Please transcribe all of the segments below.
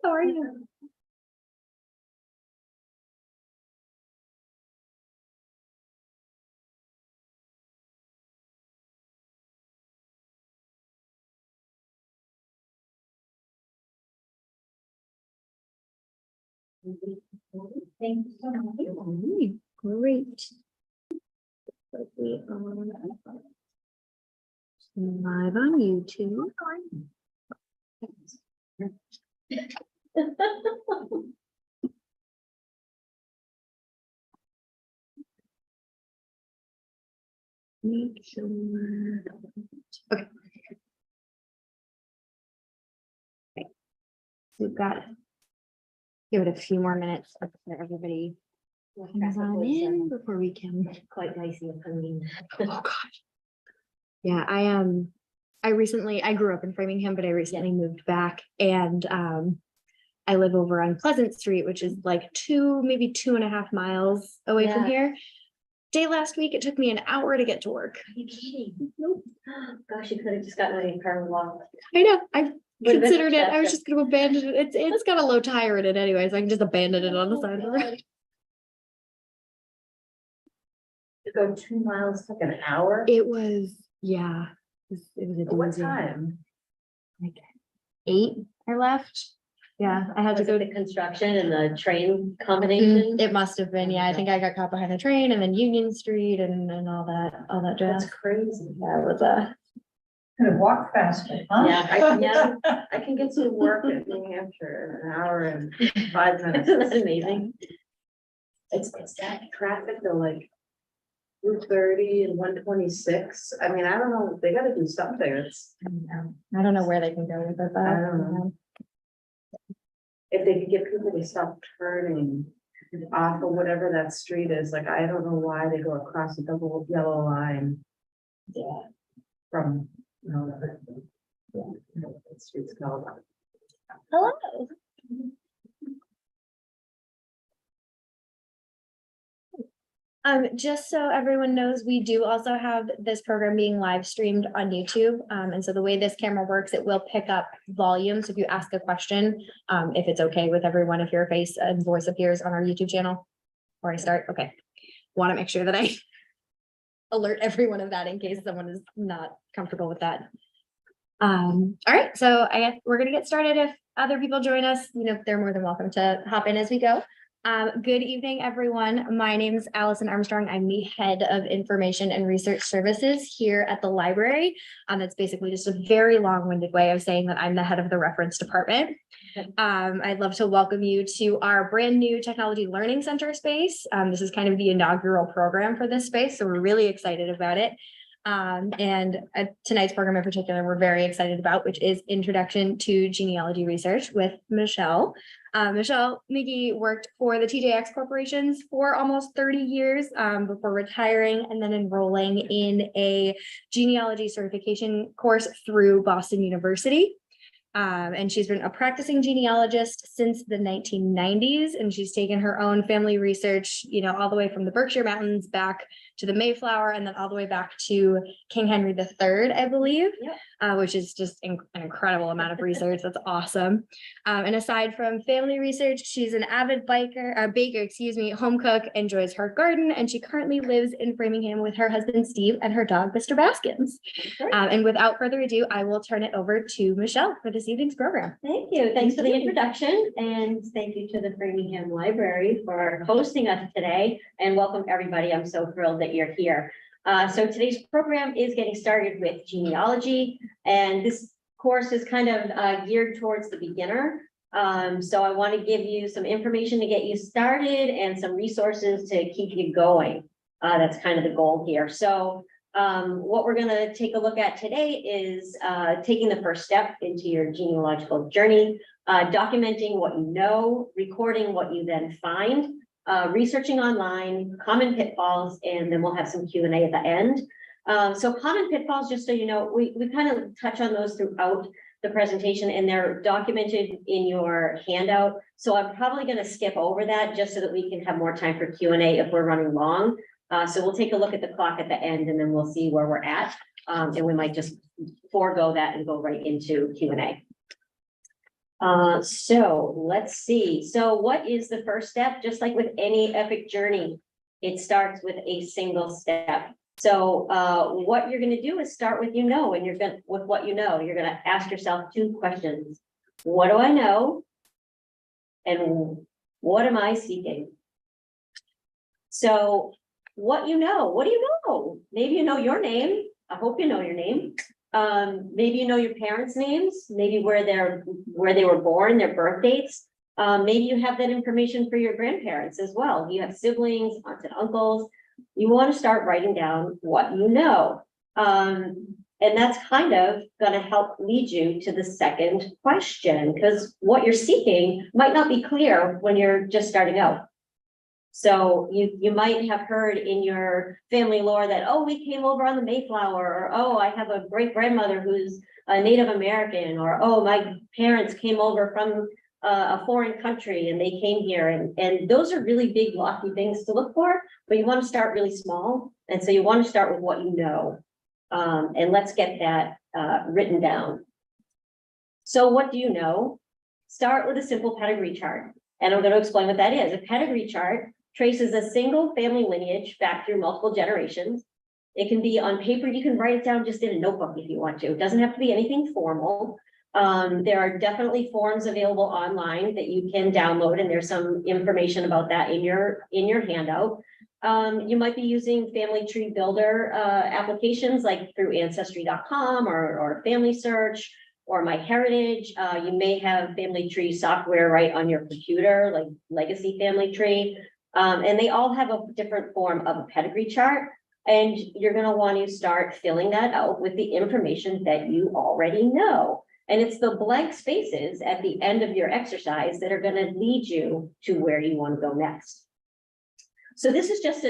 How are you? Thank you so much. Great. We are live on YouTube. Make sure. Okay. We've got to give it a few more minutes for everybody comes on in before we can. Quite nice and clean. Oh gosh. Yeah, I grew up in Framingham, but I recently moved back, and I live over on Pleasant Street, which is like maybe 2.5 miles away from here. Day last week, it took me an hour to get to work. Are you kidding? Nope. Gosh, you could have just gotten out of your car and walked. I know. I Would've been considered it. I was faster. just going to abandon it. It's got a low tire in it anyway, so I can just abandon it on the side of the road. To go 2 miles took an hour? It was, yeah. It was a What doozy. time? Like 8, I left. Yeah, I had to Was go it the construction and the train combination? It must have been, yeah. I think I got caught behind the train and then Union Street and all that jazz. That's crazy. Yeah, it was Could have walked faster, huh? Yeah, I can get to work in New Hampshire in an hour and 5 minutes. Isn't that amazing? It's that traffic though, like Route 30 and 126. I mean, I don't know, they gotta do something. I don't know where they can go with it. I don't know. If they could get people to stop turning off of whatever that street is, like, I don't know why they go across a double yellow line. Yeah. From, what that street's called. Hello. Just so everyone knows, we do also have this program being live streamed on YouTube. And so the way this camera works, it will pick up volume. So if you ask a question, if it's okay with everyone, if your face and voice appears on our YouTube channel, or I start, okay. Want to make sure that I alert everyone of that in case someone is not comfortable with that. All right, so I guess we're gonna get started. If other people join us, they're more than welcome to hop in as we go. Good evening, everyone. My name is Allison Armstrong. I'm the head of information and research services here at the library. That's basically just a very long-winded way of saying that I'm the head of the reference department. I'd love to welcome you to our brand new technology learning center space. This is kind of the inaugural program for this space, so we're really excited about it. And tonight's program in particular, we're very excited about, which is Introduction to Genealogy Research with Michelle. Michelle McGee worked for the TJX corporations for almost 30 years before retiring and then enrolling in a genealogy certification course through Boston University. And she's been a practicing genealogist since the 1990s, and she's taken her own family research, all the way from the Berkshire Mountains back to the Mayflower, and then all the way back to King Henry III, I believe, which is just an incredible amount of research. That's awesome. And aside from family research, she's an avid baker, home cook, enjoys her garden, and she currently lives in Framingham with her husband, Steve, and her dog, Mr. Baskins. And without further ado, I will turn it over to Michelle for this evening's program. Thank you. Thanks for the introduction, and thank you to the Framingham Library for hosting us today, and welcome everybody. I'm so thrilled that you're here. So today's program is getting started with genealogy, and this course is kind of geared towards the beginner. So I want to give you some information to get you started and some resources to keep you going. That's kind of the goal here. So what we're going to take a look at today is taking the first step into your genealogical journey, documenting what you know, recording what you then find, researching online, common pitfalls, and then we'll have some Q&A at the end. So common pitfalls, just so you know, we kind of touch on those throughout the presentation, and they're documented in your handout. So I'm probably going to skip over that just so that we can have more time for Q&A if we're running long. So we'll take a look at the clock at the end, and then we'll see where we're at. And we might just forego that and go right into Q&A. So let's see. So what is the first step? Just like with any epic journey, it starts with a single step. So what you're going to do is start with and you're going with what you know. You're going to ask yourself 2 questions. What do I know? And what am I seeking? So what do you know? Maybe you know your name. I hope you know your name. Maybe you know your parents' names, maybe where they were born, their birth dates. Maybe you have that information for your grandparents as well. You have siblings, aunts and uncles. You want to start writing down what you know. And that's kind of going to help lead you to the second question, because what you're seeking might not be clear when you're just starting out. So you might have heard in your family lore that, oh, we came over on the Mayflower, or, oh, I have a great grandmother who's a Native American, or, oh, my parents came over from a foreign country and they came here. And those are really big, lofty things to look for, but you want to start really small. And so you want to start with what you know. And let's get that written down. So what do you know? Start with a simple pedigree chart. And I'm going to explain what that is. A pedigree chart traces a single family lineage back through multiple generations. It can be on paper. You can write it down just in a notebook if you want to. It doesn't have to be anything formal. There are definitely forms available online that you can download, and there's some information about that in your handout. You might be using family tree builder applications like through ancestry.com or Family Search or MyHeritage. You may have family tree software right on your computer, like Legacy Family Tree. And they all have a different form of a pedigree chart. And you're going to want to start filling that out with the information that you already know. And it's the blank spaces at the end of your exercise that are going to lead you to where you want to go next. So this is just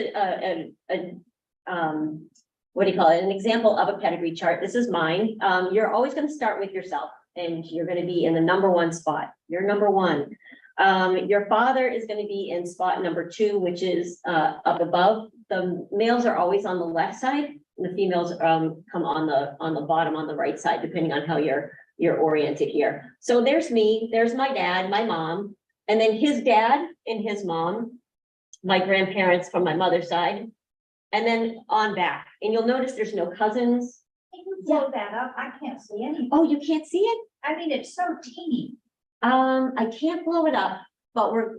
what do you call it? An example of a pedigree chart. This is mine. You're always going to start with yourself, and you're going to be in the number 1 spot. You're number 1. Your father is going to be in spot number 2, which is up above. The males are always on the left side, and the females come on the bottom on the right side, depending on how you're oriented here. So there's me, there's my dad, my mom, and then his dad and his mom, my grandparents from my mother's side, and then on back. And you'll notice there's no cousins. Can you blow that up? I can't see anything. Oh, you can't see it? I mean, it's so teeny. I can't blow it up, but we're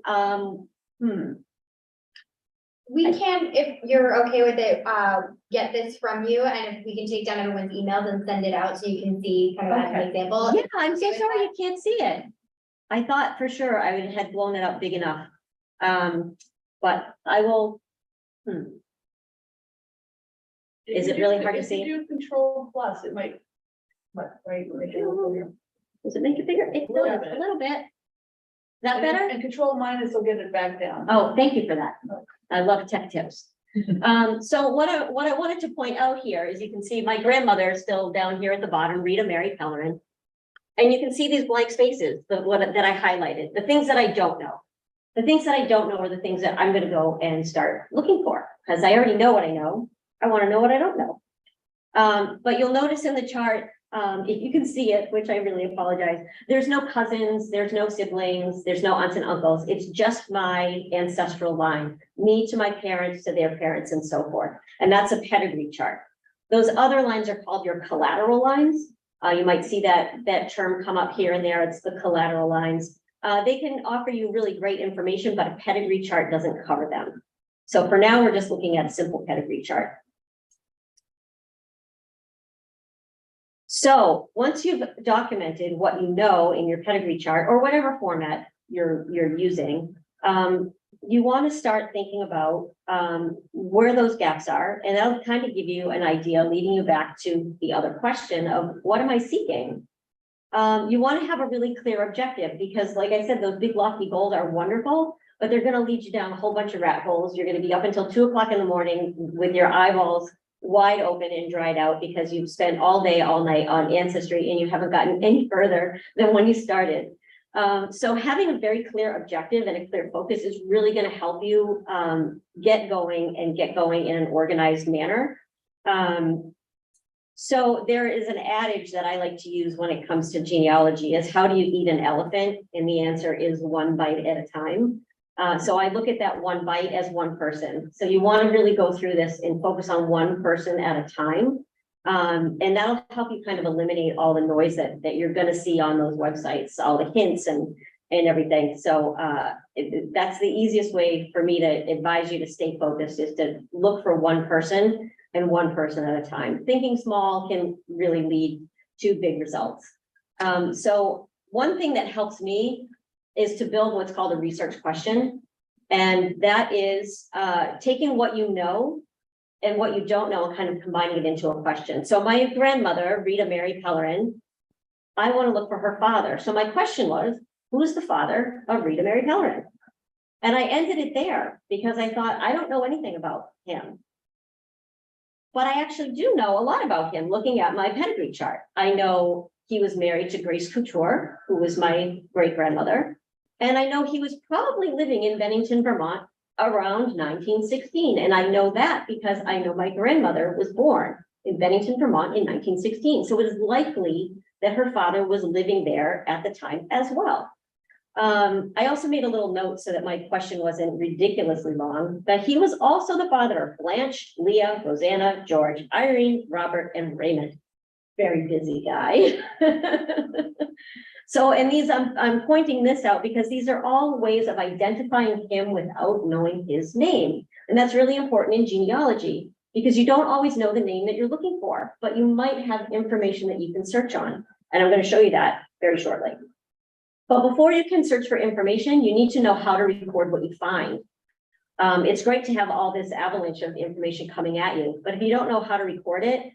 We can, if you're okay with it, get this from you, and if we can take down everyone's emails and send it out so you can see kind of as an example. Yeah, I'm so sorry you can't see it. I thought for sure I would have blown it up big enough. But I will. Is it really hard to see? If you do Control Plus, it might. Right. Does it make it bigger? It does a little bit. Is that better? And Control minus will get it back down. Oh, thank you for that. I love tech tips. So what I wanted to point out here is you can see my grandmother is still down here at the bottom, Rita Mary Pellerin. And you can see these blank spaces, that I highlighted, the things that I don't know. The things that I don't know are the things that I'm going to go and start looking for, because I already know what I know. I want to know what I don't know. But you'll notice in the chart, if you can see it, which I really apologize, there's no cousins, there's no siblings, there's no aunts and uncles. It's just my ancestral line, me to my parents, to their parents, and so forth. And that's a pedigree chart. Those other lines are called your collateral lines. You might see that term come up here and there. It's the collateral lines. They can offer you really great information, but a pedigree chart doesn't cover them. So for now, we're just looking at a simple pedigree chart. So once you've documented what you know in your pedigree chart or whatever format you're using, you want to start thinking about where those gaps are, and that'll kind of give you an idea, leading you back to the other question of what am I seeking? You want to have a really clear objective, because like I said, those big lofty goals are wonderful, but they're going to lead you down a whole bunch of rat holes. You're going to be up until 2 o'clock in the morning with your eyeballs wide open and dried out because you've spent all day, all night on Ancestry and you haven't gotten any further than when you started. So having a very clear objective and a clear focus is really going to help you get going in an organized manner. So there is an adage that I like to use when it comes to genealogy is how do you eat an elephant? And the answer is one bite at a time. So I look at that one bite as one person. So you want to really go through this and focus on one person at a time. And that'll help you kind of eliminate all the noise that you're going to see on those websites, all the hints and everything. So that's the easiest way for me to advise you to stay focused is to look for one person and one person at a time. Thinking small can really lead to big results. So one thing that helps me is to build what's called a research question. And that is taking what you know and what you don't know and kind of combining it into a question. So my grandmother, Rita Mary Pellerin, I want to look for her father. So my question was, who is the father of Rita Mary Pellerin? And I ended it there because I thought, I don't know anything about him. But I actually do know a lot about him looking at my pedigree chart. I know he was married to Grace Couture, who was my great grandmother. And I know he was probably living in Bennington, Vermont around 1916. And I know that because I know my grandmother was born in Bennington, Vermont in 1916. So it is likely that her father was living there at the time as well. I also made a little note so that my question wasn't ridiculously long, that he was also the father of Blanche, Leah, Rosanna, George, Irene, Robert, and Raymond. Very busy guy. So, and these, I'm pointing this out because these are all ways of identifying him without knowing his name. And that's really important in genealogy because you don't always know the name that you're looking for, but you might have information that you can search on. And I'm going to show you that very shortly. But before you can search for information, you need to know how to record what you find. It's great to have all this avalanche of information coming at you, but if you don't know how to record it,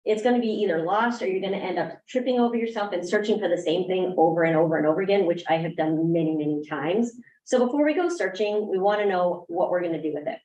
it's going to be either lost or you're going to end up tripping over yourself and searching for the same thing over and over and over again, which I have done many, many times. So before we go searching, we want to know what we're going to do with it.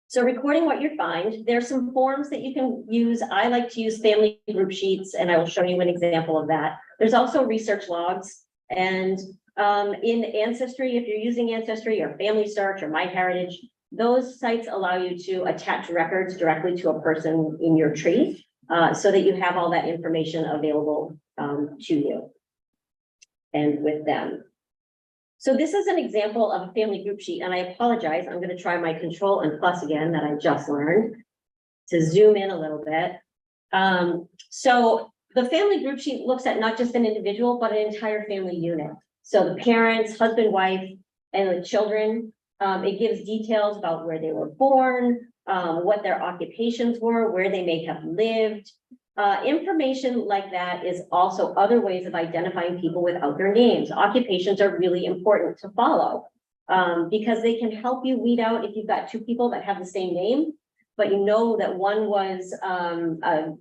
So recording what you find, there's some forms that you can use. I like to use family group sheets, and I will show you an example of that. There's also research logs. And in Ancestry, if you're using Ancestry or Family Search or MyHeritage, those sites allow you to attach records directly to a person in your tree so that you have all that information available to you and with them. So this is an example of a family group sheet, and I apologize. I'm going to try my Control and Plus again that I just learned to zoom in a little bit. So the family group sheet looks at not just an individual, but an entire family unit. So the parents, husband, wife, and the children. It gives details about where they were born, what their occupations were, where they may have lived. Information like that is also other ways of identifying people without their names. Occupations are really important to follow because they can help you weed out if you've got two people that have the same name, but you know that one was,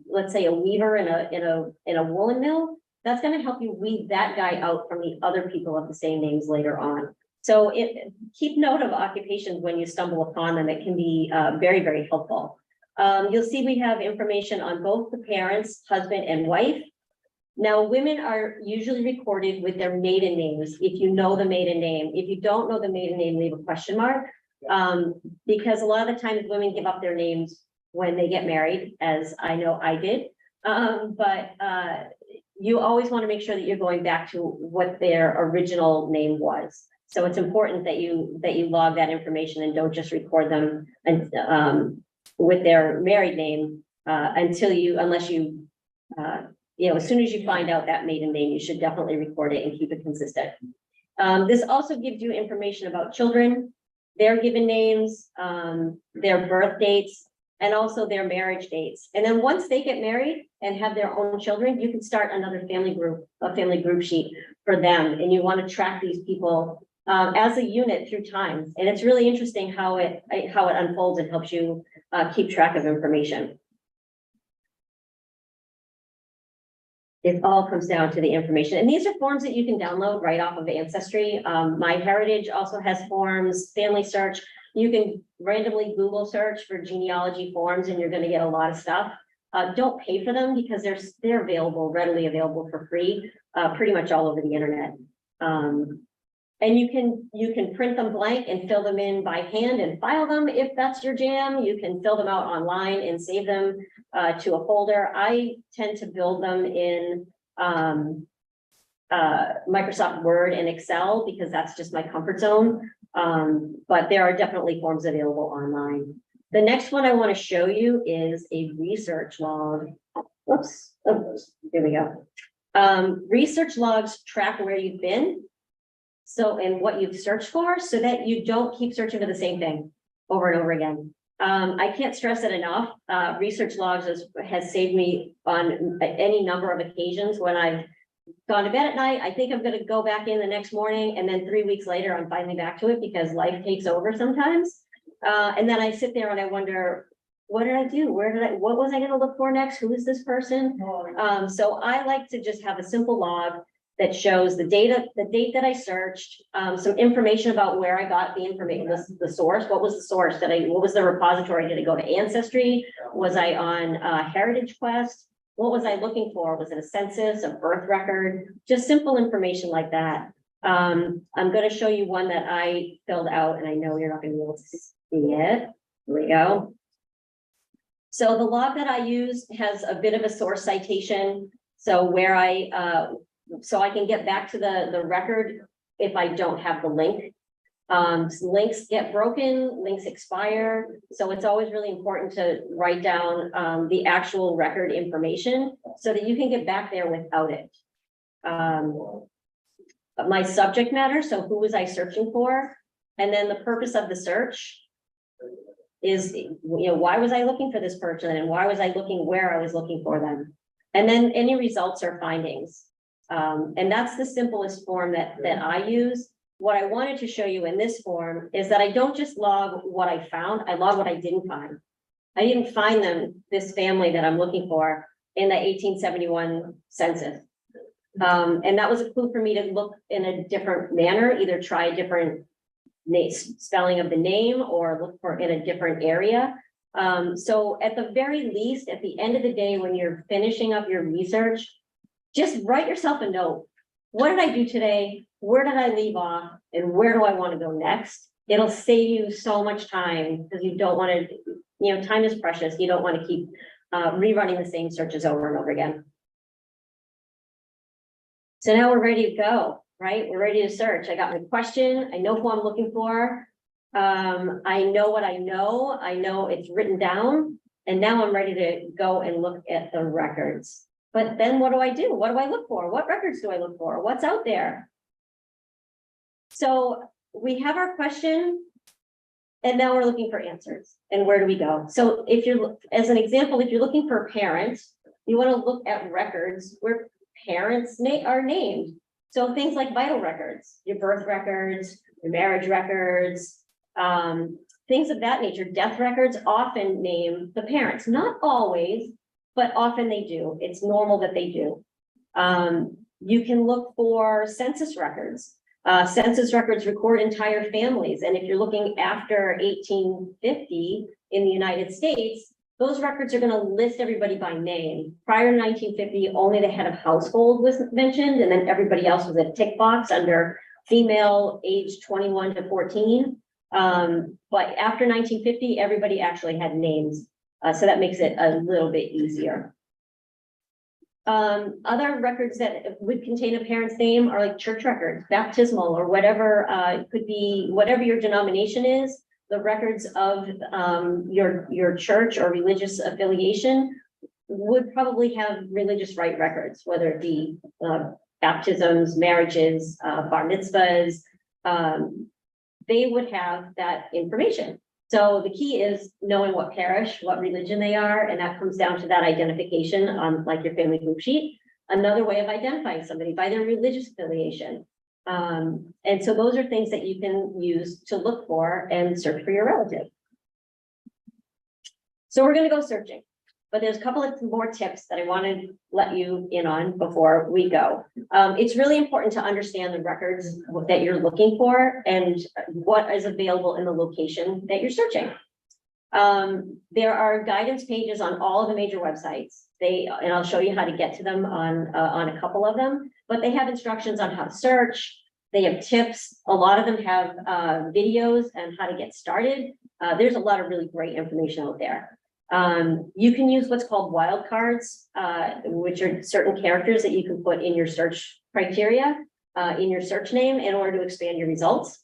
let's say, a weaver in a woolen mill. That's going to help you weed that guy out from the other people of the same names later on. So keep note of occupations when you stumble upon them. It can be very, very helpful. You'll see we have information on both the parents, husband and wife. Now, women are usually recorded with their maiden names. If you know the maiden name, if you don't know the maiden name, leave a question mark. Because a lot of the times women give up their names when they get married, as I know I did. But you always want to make sure that you're going back to what their original name was. So it's important that you log that information and don't just record them and with their married name unless you as soon as you find out that maiden name, you should definitely record it and keep it consistent. This also gives you information about children, their given names, their birth dates, and also their marriage dates. And then once they get married and have their own children, you can start another family group sheet for them. And you want to track these people as a unit through time. And it's really interesting how it unfolds and helps you keep track of information. It all comes down to the information. And these are forms that you can download right off of Ancestry. MyHeritage also has forms, Family Search. You can randomly Google search for genealogy forms and you're going to get a lot of stuff. Don't pay for them because they're available, readily available for free, pretty much all over the internet. And you can print them blank and fill them in by hand and file them if that's your jam. You can fill them out online and save them to a folder. I tend to build them in Microsoft Word and Excel because that's just my comfort zone. But there are definitely forms available online. The next one I want to show you is a research log. Whoops, oh, here we go. Research logs track where you've been. So, and what you've searched for so that you don't keep searching for the same thing over and over again. I can't stress it enough. Research logs has saved me on any number of occasions when I've gone to bed at night. I think I'm going to go back in the next morning, and then 3 weeks later, I'm finally back to it because life takes over sometimes. And then I sit there and I wonder, what did I do? What was I going to look for next? Who is this person? So I like to just have a simple log that shows the date that I searched, some information about where I got the information, the source. What was the source? What was the repository? Did I go to Ancestry? Was I on Heritage Quest? What was I looking for? Was it a census, a birth record? Just simple information like that. I'm going to show you one that I filled out, and I know you're not going to be able to see it. Here we go. So the log that I use has a bit of a source citation. So where so I can get back to the record if I don't have the link. Links get broken, links expire. So it's always really important to write down the actual record information so that you can get back there without it. My subject matter, so who was I searching for? And then the purpose of the search is, why was I looking for this person and why was I looking where I was looking for them? And then any results or findings. And that's the simplest form that I use. What I wanted to show you in this form is that I don't just log what I found, I log what I didn't find. I didn't find this family that I'm looking for in the 1871 census. And that was a clue for me to look in a different manner, either try a different spelling of the name or look for in a different area. So at the very least, at the end of the day, when you're finishing up your research, just write yourself a note. What did I do today? Where did I leave off? And where do I want to go next? It'll save you so much time because you don't want to, time is precious. You don't want to keep rerunning the same searches over and over again. So now we're ready to go, right? We're ready to search. I got my question. I know who I'm looking for. I know what I know. I know it's written down. And now I'm ready to go and look at the records. But then what do I do? What do I look for? What records do I look for? What's out there? So we have our question, and now we're looking for answers. And where do we go? So if you're, as an example, if you're looking for a parent, you want to look at records where parents are named. So things like vital records, your birth records, your marriage records, things of that nature. Death records often name the parents, not always, but often they do. It's normal that they do. You can look for census records. Census records record entire families. And if you're looking after 1850 in the United States, those records are going to list everybody by name. Prior to 1950, only the head of household was mentioned, and then everybody else was a tick box under female age 21 to 14. But after 1950, everybody actually had names. So that makes it a little bit easier. Other records that would contain a parent's name are like church records, baptismal, or whatever. It could be whatever your denomination is. The records of your church or religious affiliation would probably have religious rite records, whether it be baptisms, marriages, bar mitzvahs. They would have that information. So the key is knowing what parish, what religion they are, and that comes down to that identification on like your family group sheet. Another way of identifying somebody by their religious affiliation. And so those are things that you can use to look for and search for your relative. So we're going to go searching, but there's a couple of more tips that I want to let you in on before we go. It's really important to understand the records that you're looking for and what is available in the location that you're searching. There are guidance pages on all of the major websites. And I'll show you how to get to them on a couple of them, but they have instructions on how to search, They have tips. A lot of them have videos on how to get started. There's a lot of really great information out there. You can use what's called wildcards, which are certain characters that you can put in your search criteria, in your search name in order to expand your results.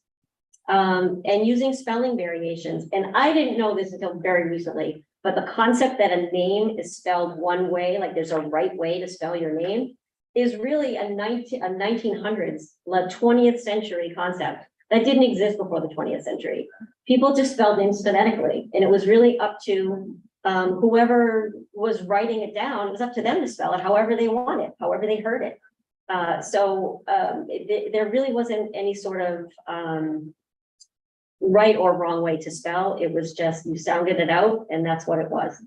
And using spelling variations. And I didn't know this until very recently, but the concept that a name is spelled one way, like there's a right way to spell your name, is really a 1900s, 20th century concept that didn't exist before the 20th century. People just spelled names phonetically, and it was really up to whoever was writing it down. It was up to them to spell it however they wanted, however they heard it. There really wasn't any sort of right or wrong way to spell. It was just you sounded it out, and that's what it was.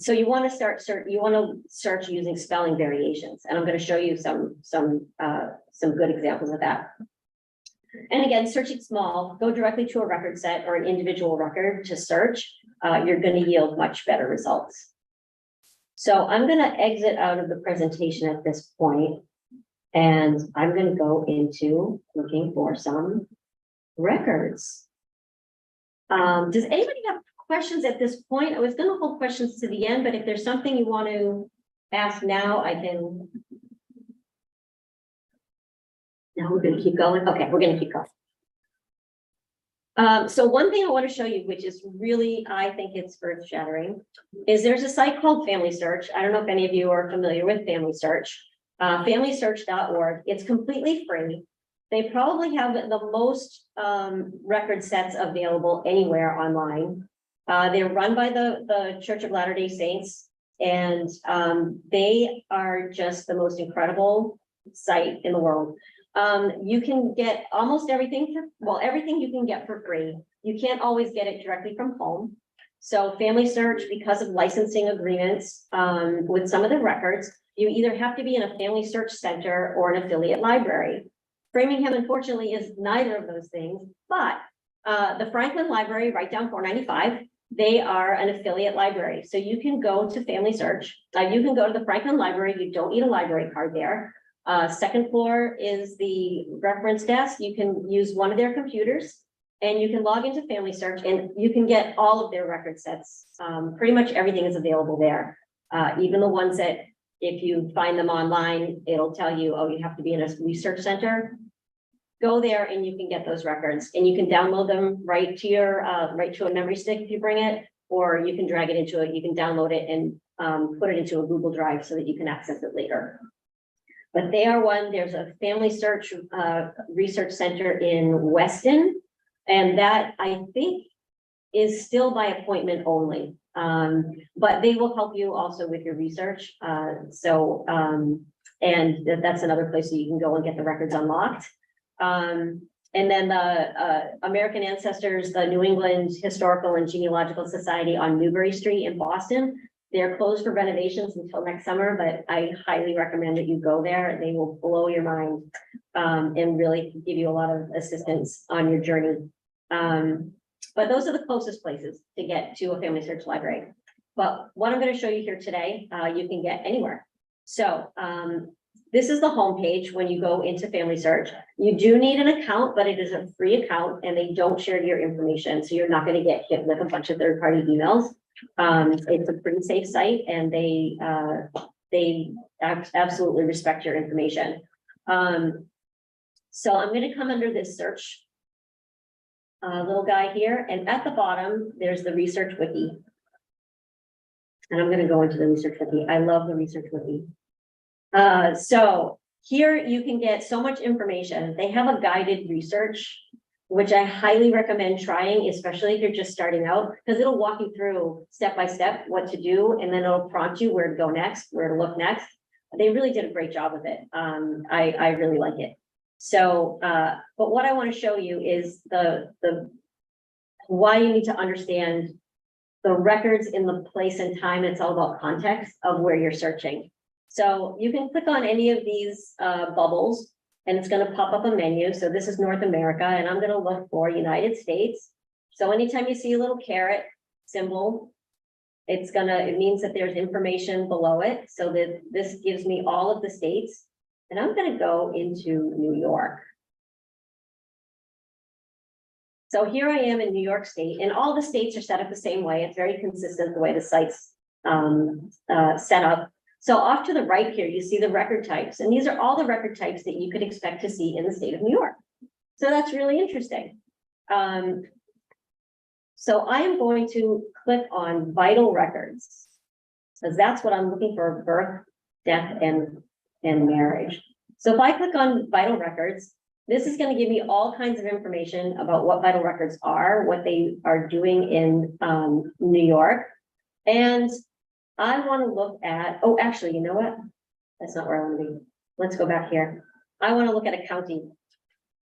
So you want to search using spelling variations, and I'm going to show you some good examples of that. And again, searching small, go directly to a record set or an individual record to search. You're going to yield much better results. So I'm going to exit out of the presentation at this point, and I'm going to go into looking for some records. Does anybody have questions at this point? I was going to hold questions to the end, but if there's something you want to ask now, I can. No, we're going to keep going. Okay, we're going to keep going. So one thing I want to show you, which is really, I think it's earth shattering, is there's a site called Family Search. I don't know if any of you are familiar with Family Search, familysearch.org. It's completely free. They probably have the most record sets available anywhere online. They're run by the Church of Latter-day Saints, and they are just the most incredible site in the world. You can get almost everything everything you can get for free. You can't always get it directly from home. So Family Search, because of licensing agreements with some of the records, you either have to be in a Family Search center or an affiliate library. Framingham, unfortunately, is neither of those things, but the Franklin Library, right down 495, they are an affiliate library. So you can go to Family Search. You can go to the Franklin Library. You don't need a library card there. Second floor is the reference desk. You can use one of their computers and you can log into Family Search and you can get all of their record sets. Pretty much everything is available there. Even the ones that if you find them online, it'll tell you, oh, you have to be in a research center. Go there and you can get those records and you can download them right to your right to a memory stick if you bring it, or you can drag it into it. You can download it and put it into a Google Drive so that you can access it later. But they are one. There's a Family Search research center in Weston, and that I think is still by appointment only. But they will help you also with your research. And that's another place that you can go and get the records unlocked. And then the American Ancestors, the New England Historical and Genealogical Society on Newbury Street in Boston. They're closed for renovations until next summer, but I highly recommend that you go there. They will blow your mind and really give you a lot of assistance on your journey. But those are the closest places to get to a Family Search library. But what I'm going to show you here today, you can get anywhere. So this is the homepage when you go into Family Search. You do need an account, but it is a free account and they don't share your information. So you're not going to get hit with a bunch of third-party emails. It's a pretty safe site and they absolutely respect your information. So I'm going to come under this search little guy here, and at the bottom there's the research wiki, and I'm going to go into the research wiki. I love the research wiki. So here you can get so much information. They have a guided research, which I highly recommend trying, especially if you're just starting out, because it'll walk you through step by step what to do, and then it'll prompt you where to go next, where to look next. They really did a great job with it. I really like it. So, but what I want to show you is the why you need to understand the records in the place and time. It's all about context of where you're searching. So you can click on any of these bubbles and it's going to pop up a menu. So this is North America and I'm going to look for United States. So anytime you see a little caret symbol, it means that there's information below it. So that this gives me all of the states, and I'm going to go into New York. So here I am in New York State, and all the states are set up the same way. It's very consistent the way the site's set up. So off to the right here, you see the record types, and these are all the record types that you could expect to see in the state of New York. So that's really interesting. So I am going to click on vital records, because that's what I'm looking for: birth, death, and marriage. So if I click on vital records, this is going to give me all kinds of information about what vital records are, what they are doing in New York. And I want to look at, oh, actually, you know what? That's not where I want to be. Let's go back here. I want to look at a county,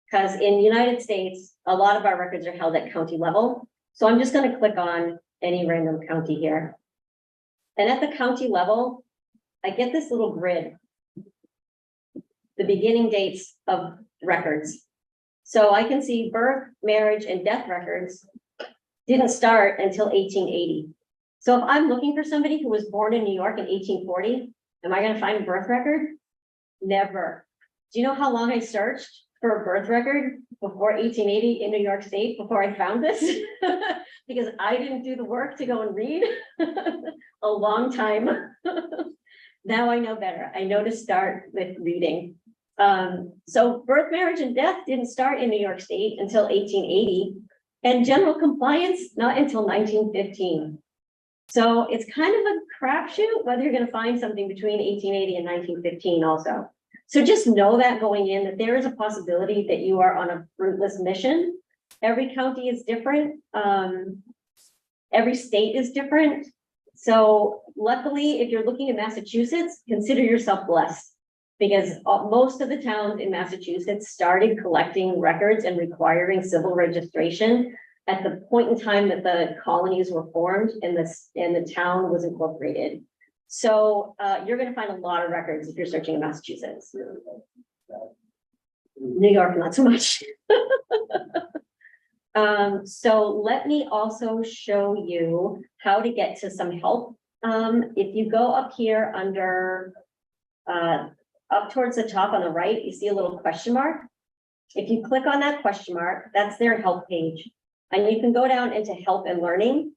because in the United States, a lot of our records are held at county level. So I'm just going to click on any random county here. And at the county level, I get this little grid, the beginning dates of records. So I can see birth, marriage, and death records didn't start until 1880. So if I'm looking for somebody who was born in New York in 1840, am I going to find a birth record? Never. Do you know how long I searched for a birth record before 1880 in New York State before I found this? Because I didn't do the work to go and read. A long time. Now I know better. I know to start with reading. So birth, marriage, and death didn't start in New York State until 1880, and general compliance not until 1915. So it's kind of a crapshoot whether you're going to find something between 1880 and 1915 also. So just know that going in, that there is a possibility that you are on a fruitless mission. Every county is different. Every state is different. So luckily, if you're looking at Massachusetts, consider yourself blessed, because most of the towns in Massachusetts started collecting records and requiring civil registration at the point in time that the colonies were formed and the town was incorporated. So you're going to find a lot of records if you're searching in Massachusetts. New York, not so much. So let me also show you how to get to some help. If you go up here under, up towards the top on the right, you see a little question mark. If you click on that question mark, that's their help page. And you can go down into help and learning.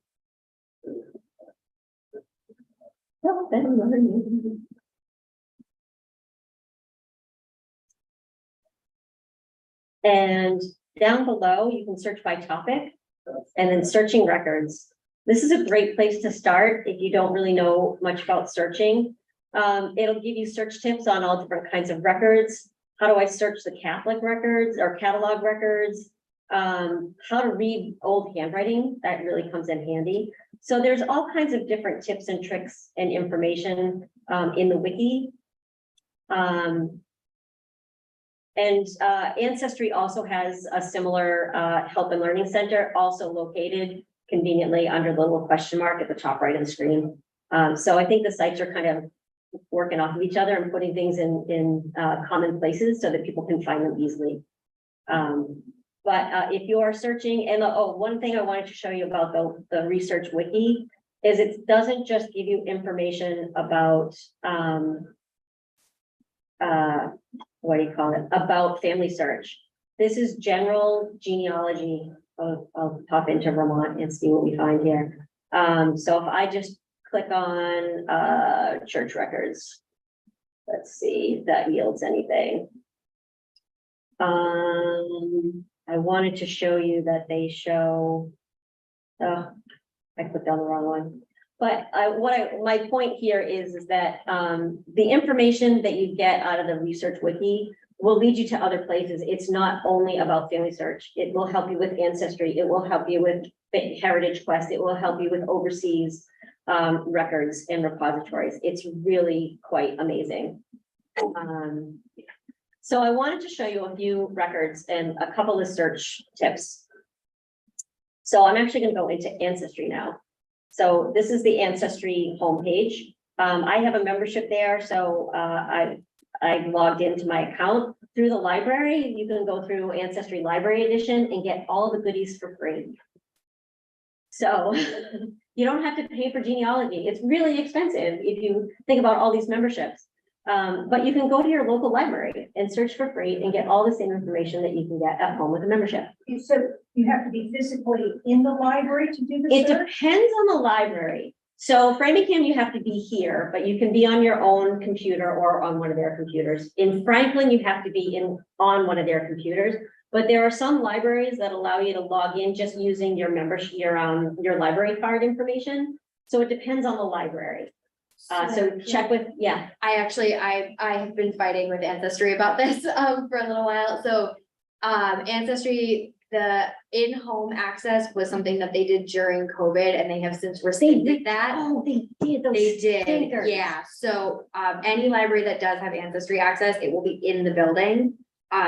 Help and learning. And down below, you can search by topic and then searching records. This is a great place to start if you don't really know much about searching. It'll give you search tips on all different kinds of records. How do I search the Catholic records or catalog records? How to read old handwriting, that really comes in handy. So there's all kinds of different tips and tricks and information in the wiki. Ancestry also has a similar help and learning center, also located conveniently under the little question mark at the top right of the screen. So I think the sites are kind of working off of each other and putting things in common places so that people can find them easily. But if you are searching, and one thing I wanted to show you about the research wiki is it doesn't just give you information about what do you call it, about family search. This is general genealogy. I'll pop into Vermont and see what we find here. So if I just click on church records, let's see if that yields anything. I wanted to show you that they show, oh, I clicked on the wrong one. But my point here is that the information that you get out of the research wiki will lead you to other places. It's not only about family search. It will help you with ancestry. It will help you with Heritage Quest. It will help you with overseas records and repositories. It's really quite amazing. So I wanted to show you a few records and a couple of search tips. So I'm actually going to go into Ancestry now. So this is the Ancestry homepage. I have a membership there, so I logged into my account through the library. You can go through Ancestry Library Edition and get all the goodies for free. So you don't have to pay for genealogy. It's really expensive if you think about all these memberships. But you can go to your local library and search for free and get all the same information that you can get at home with a membership. You said you have to be physically in the library to do the It search? depends on the library. So Framingham, you have to be here, but you can be on your own computer or on one of their computers. In Franklin, you have to be on one of their computers. But there are some libraries that allow you to log in just using your membership, your library card information. So it depends on the library. So check with, yeah. I have been fighting with Ancestry about this, for a little while, so, Ancestry, the in-home access was something that they did during COVID, and they have since rescinded that. Oh, they did. Those They did, stinkers. yeah, so, any library that does have Ancestry access, it will be in the building.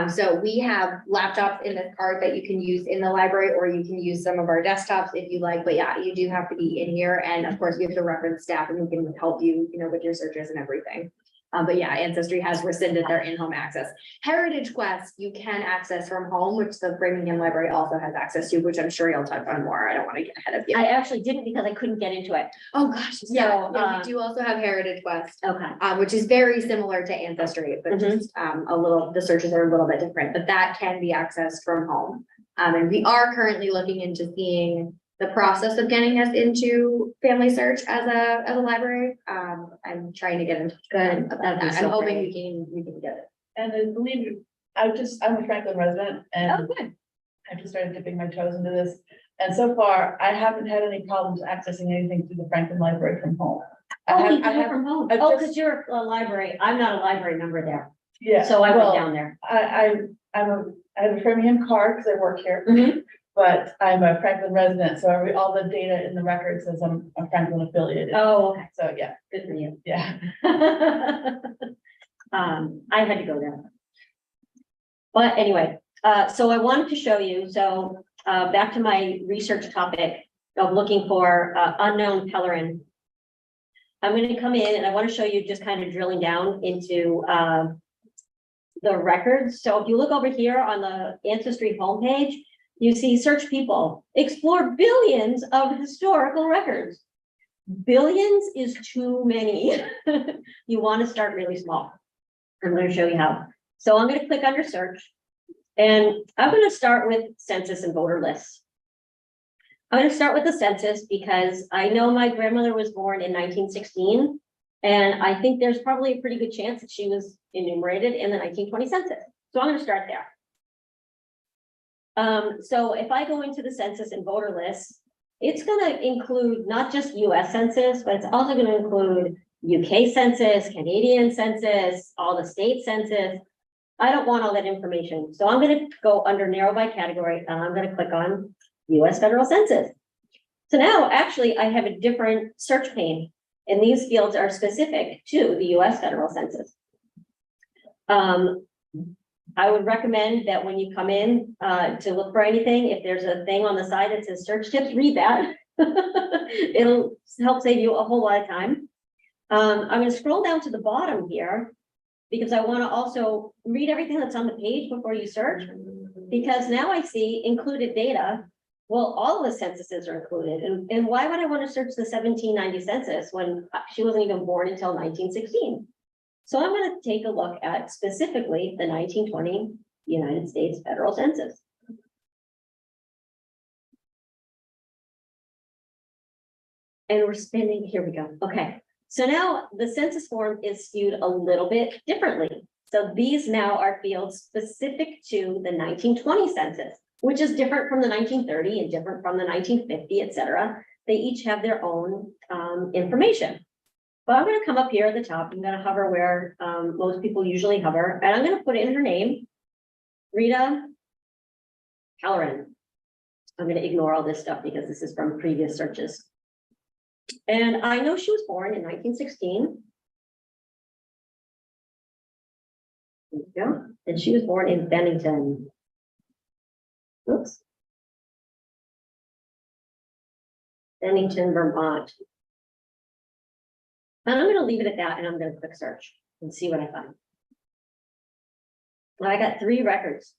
So we have laptops in this card that you can use in the library, or you can use some of our desktops if you like, but yeah, you do have to be in here, and of course, we have to reference staff and we can help you, with your searches and everything. But yeah, Ancestry has rescinded their in-home access. Heritage Quest, you can access from home, which the Framingham Library also has access to, which I'm sure you'll touch on more. I don't want to get ahead of you. I actually didn't because I couldn't get into it. Oh, gosh, So, we do also have Heritage Quest, Okay. which is very similar to Ancestry, but just the searches are a little bit different, but that can be accessed from home. And we are currently looking into seeing the process of getting us into Family Search as a library. I'm trying to get into good about That'd be that. so I'm hoping great. we can get it. And I believe, I'm a Franklin resident and good. I just started dipping my toes into this. And so far, I haven't had any problems accessing anything through the Franklin Library from home. Oh, you I can go have, from home. I've Oh, just- because you're a library. I'm not a library member there. yeah. So I went well, down there. I have a Framingham card because I work here, Mhm. but I'm a Franklin resident, so all the data in the record says I'm a Franklin affiliated. Oh, okay. So, yeah, Good for you. yeah. I had to go there. But anyway, so I wanted to show you, back to my research topic of looking for unknown Pellerin. I'm going to come in and I want to show you just kind of drilling down into the records. So if you look over here on the Ancestry homepage, you see search people, explore billions of historical records. Billions is too many. You want to start really small. I'm going to show you how. So I'm going to click under search and I'm going to start with census and voter lists. I'm going to start with the census because I know my grandmother was born in 1916. And I think there's probably a pretty good chance that she was enumerated in the 1920 census. So I'm going to start there. So if I go into the census and voter lists, it's going to include not just US census, but it's also going to include UK census, Canadian census, all the state census. I don't want all that information. So I'm going to go under narrow by category and I'm going to click on US federal census. So now actually I have a different search pane and these fields are specific to the US federal census. I would recommend that when you come in to look for anything, if there's a thing on the side that says search tips, read that. It'll help save you a whole lot of time. I'm going to scroll down to the bottom here because I want to also read everything that's on the page before you search. Because now I see included data. Well, all of the censuses are included. And why would I want to search the 1790 census when she wasn't even born until 1916? So I'm going to take a look at specifically the 1920 United States federal census. And we're spinning, here we go. Okay, so now the census form is skewed a little bit differently. So these now are fields specific to the 1920 census, which is different from the 1930 and different from the 1950, et cetera. They each have their own information. But I'm going to come up here at the top. I'm going to hover where most people usually hover, and I'm going to put in her name, Rita Pellerin. I'm going to ignore all this stuff because this is from previous searches. And I know she was born in 1916. There we go. And she was born in Bennington. Oops. Bennington, Vermont. And I'm going to leave it at that and I'm going to click search and see what I find. Well, I got 3 records.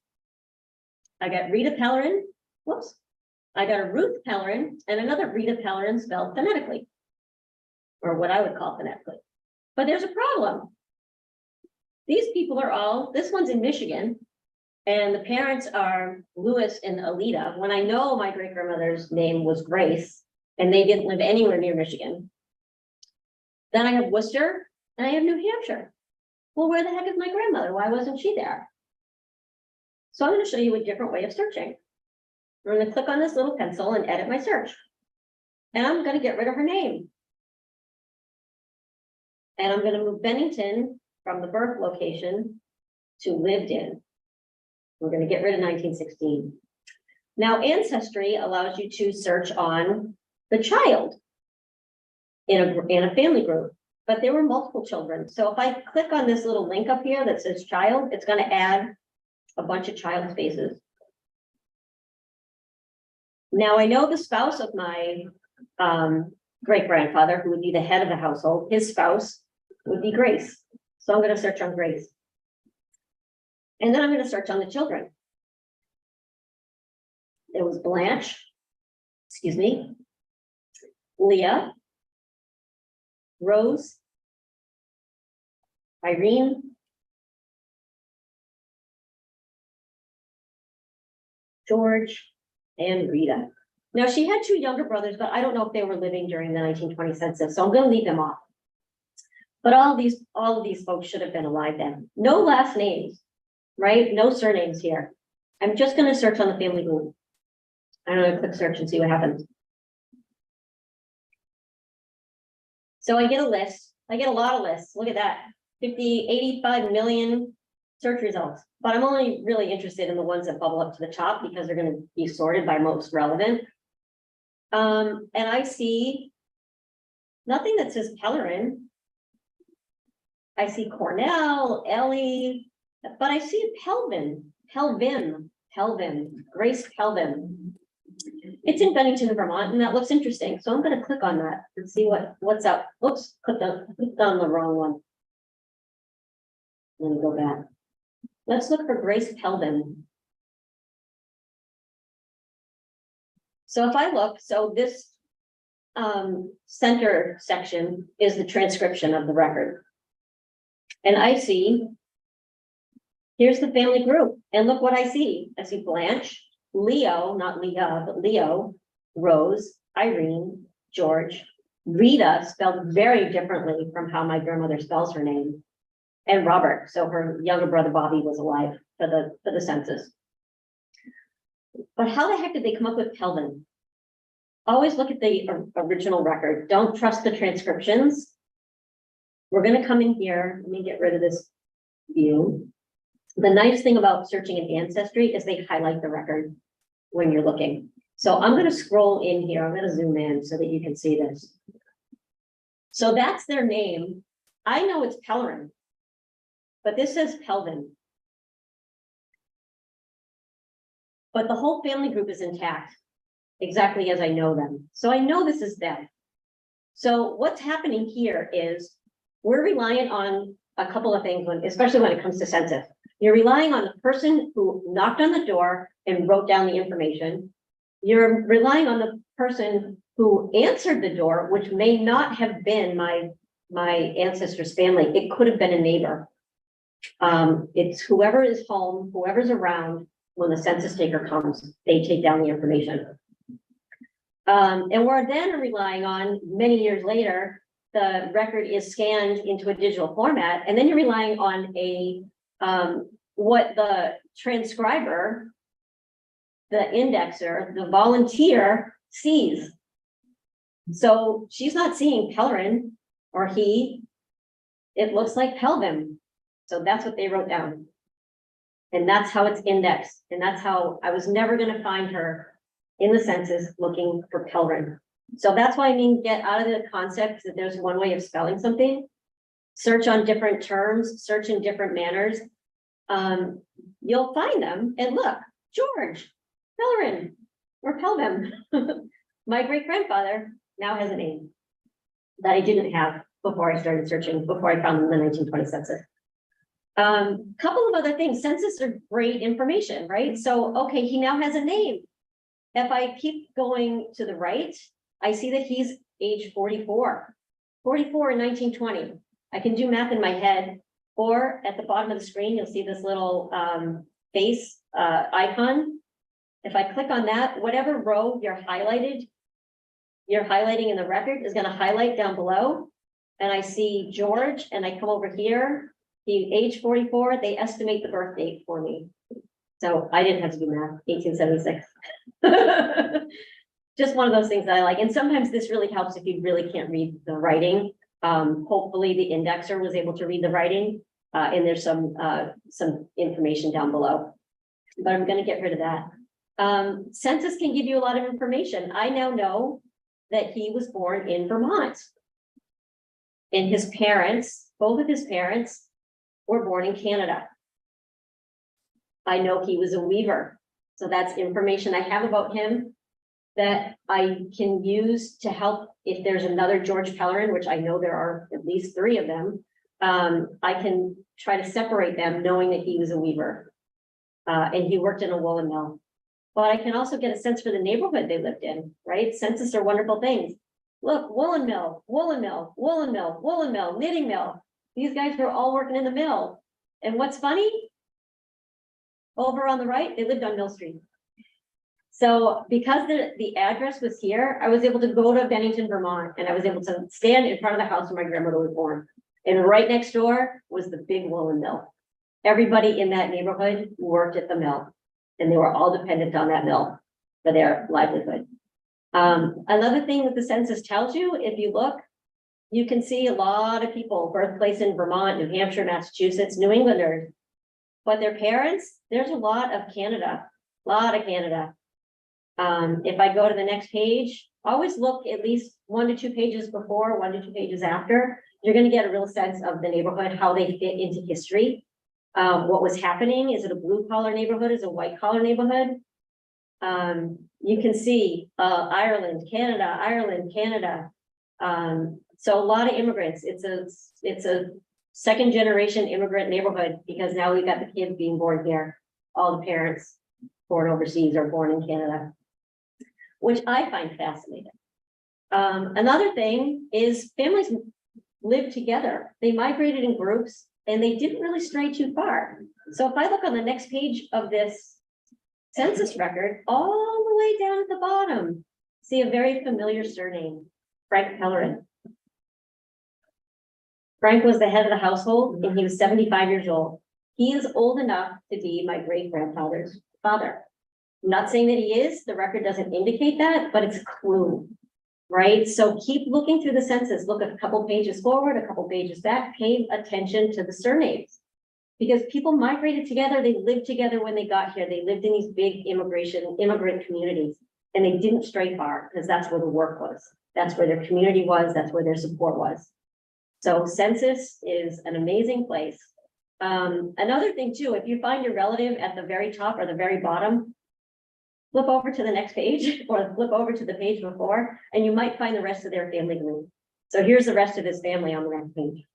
I got Rita Pellerin. Whoops. I got a Ruth Pellerin and another Rita Pellerin spelled phonetically, or what I would call phonetically. But there's a problem. These people are all, this one's in Michigan. And the parents are Louis and Alida. When I know my great grandmother's name was Grace and they didn't live anywhere near Michigan. Then I have Worcester and I have New Hampshire. Well, where the heck is my grandmother? Why wasn't she there? So I'm going to show you a different way of searching. I'm going to click on this little pencil and edit my search. And I'm going to get rid of her name. And I'm going to move Bennington from the birth location to lived in. We're going to get rid of 1916. Now, Ancestry allows you to search on the child in a family group, but there were multiple children. So if I click on this little link up here that says child, it's going to add a bunch of child spaces. Now, I know the spouse of my great-grandfather, who would be the head of the household, his spouse would be Grace. So I'm going to search on Grace. And then I'm going to search on the children. There was Blanche, excuse me, Leah, Rose, Irene, George, and Rita. Now, she had two younger brothers, but I don't know if they were living during the 1920 census, so I'm going to leave them off. But all of these folks should have been alive then. No last names, right? No surnames here. I'm just going to search on the family group. I'm going to click search and see what happens. So I get a list. I get a lot of lists. Look at that. 85 million search results. But I'm only really interested in the ones that bubble up to the top because they're going to be sorted by most relevant. And I see nothing that says Pellerin. I see Cornell, Ellie, but I see Pelvin, Grace Pelvin. It's in Bennington, Vermont, and that looks interesting. So I'm going to click on that and see what's up. Oops, clicked on the wrong one. Let me go back. Let's look for Grace Pelvin. So if I look, so this center section is the transcription of the record. And I see, here's the family group. And look what I see. I see Blanche, Leo, not Leah, but Leo, Rose, Irene, George, Rita, spelled very differently from how my grandmother spells her name, and Robert. So her younger brother Bobby was alive for the census. But how the heck did they come up with Pelvin? Always look at the original record. Don't trust the transcriptions. We're going to come in here. Let me get rid of this view. The nice thing about searching in Ancestry is they highlight the record when you're looking. So I'm going to scroll in here. I'm going to zoom in so that you can see this. So that's their name. I know it's Pellerin, but this says Pelvin. But the whole family group is intact, exactly as I know them. So I know this is them. So what's happening here is we're relying on a couple of things, especially when it comes to census. You're relying on the person who knocked on the door and wrote down the information. You're relying on the person who answered the door, which may not have been my ancestor's family. It could have been a neighbor. It's whoever is home, whoever's around when the census taker comes, they take down the information. And we're then relying on, many years later, the record is scanned into a digital format, and then you're relying on what the transcriber, the indexer, the volunteer sees. So she's not seeing Pellerin or he, it looks like Pelvin. So that's what they wrote down. And that's how it's indexed. And that's how I was never going to find her in the census looking for Pellerin. So that's why I mean, get out of the concept that there's one way of spelling something. Search on different terms, search in different manners. You'll find them. And look, George, Pellerin, or Pelvin. My great-grandfather now has a name that I didn't have before I started searching, before I found the 1920 census. Couple of other things. Census are great information, right? So, okay, he now has a name. If I keep going to the right, I see that he's age 44. 44 in 1920. I can do math in my head. Or at the bottom of the screen, you'll see this little face icon. If I click on that, whatever row you're highlighting in the record is going to highlight down below. And I see George, and I come over here, he age 44, they estimate the birth date for me. So I didn't have to do math, 1876. Just one of those things that I like. And sometimes this really helps if you really can't read the writing. Hopefully the indexer was able to read the writing, and there's some information down below, but I'm going to get rid of that. Census can give you a lot of information. I now know that he was born in Vermont. And his parents, both of his parents, were born in Canada. I know he was a weaver. So that's information I have about him that I can use to help if there's another George Pellerin, which I know there are at least 3 of them. I can try to separate them knowing that he was a weaver. And he worked in a woolen mill. But I can also get a sense for the neighborhood they lived in, right? Census are wonderful things. Look, woolen mill, woolen mill, woolen mill, woolen mill, knitting mill. These guys were all working in the mill. And what's funny? Over on the right, they lived on Mill Street. So because the address was here, I was able to go to Bennington, Vermont, and I was able to stand in front of the house where my grandmother was born. And right next door was the big woolen mill. Everybody in that neighborhood worked at the mill, and they were all dependent on that mill for their livelihood. Another thing that the census tells you, if you look, you can see a lot of people, birthplace in Vermont, New Hampshire, Massachusetts, New Englanders, but their parents, there's a lot of Canada, If I go to the next page, always look at least 1 to 2 pages before, 1 to 2 pages after. You're going to get a real sense of the neighborhood, how they fit into history. What was happening? Is it a blue collar neighborhood? Is it a white collar neighborhood? You can see Ireland, Canada. So a lot of immigrants. It's a second generation immigrant neighborhood because now we've got the kids being born here. All the parents born overseas are born in Canada, which I find fascinating. Another thing is families live together. They migrated in groups and they didn't really stray too far. So if I look on the next page of this census record, all the way down at the bottom, see a very familiar surname, Frank Pellerin. Frank was the head of the household and he was 75 years old. He is old enough to be my great-grandfather's father. I'm not saying that he is, the record doesn't indicate that, but it's a clue, right? So keep looking through the census, look a couple pages forward, a couple pages back, pay attention to the surnames. Because people migrated together, they lived together when they got here. They lived in these big immigrant communities, and they didn't stray far because that's where the work was. That's where their community was, that's where their support was. So census is an amazing place. Another thing too, if you find your relative at the very top or the very bottom, flip over to the next page or flip over to the page before, and you might find the rest of their family group. So here's the rest of his family on the next page.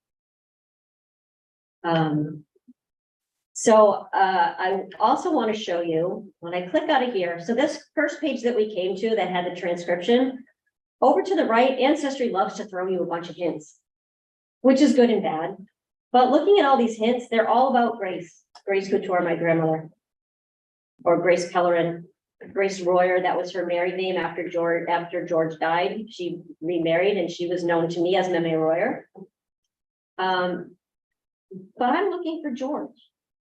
I also want to show you when I click out of here. So this first page that we came to that had the transcription, over to the right, Ancestry loves to throw you a bunch of hints, which is good and bad. But looking at all these hints, they're all about Grace Couture, my grandmother, or Grace Pellerin, Grace Royer. That was her married name after George died. She remarried and she was known to me as Meme Royer. But I'm looking for George.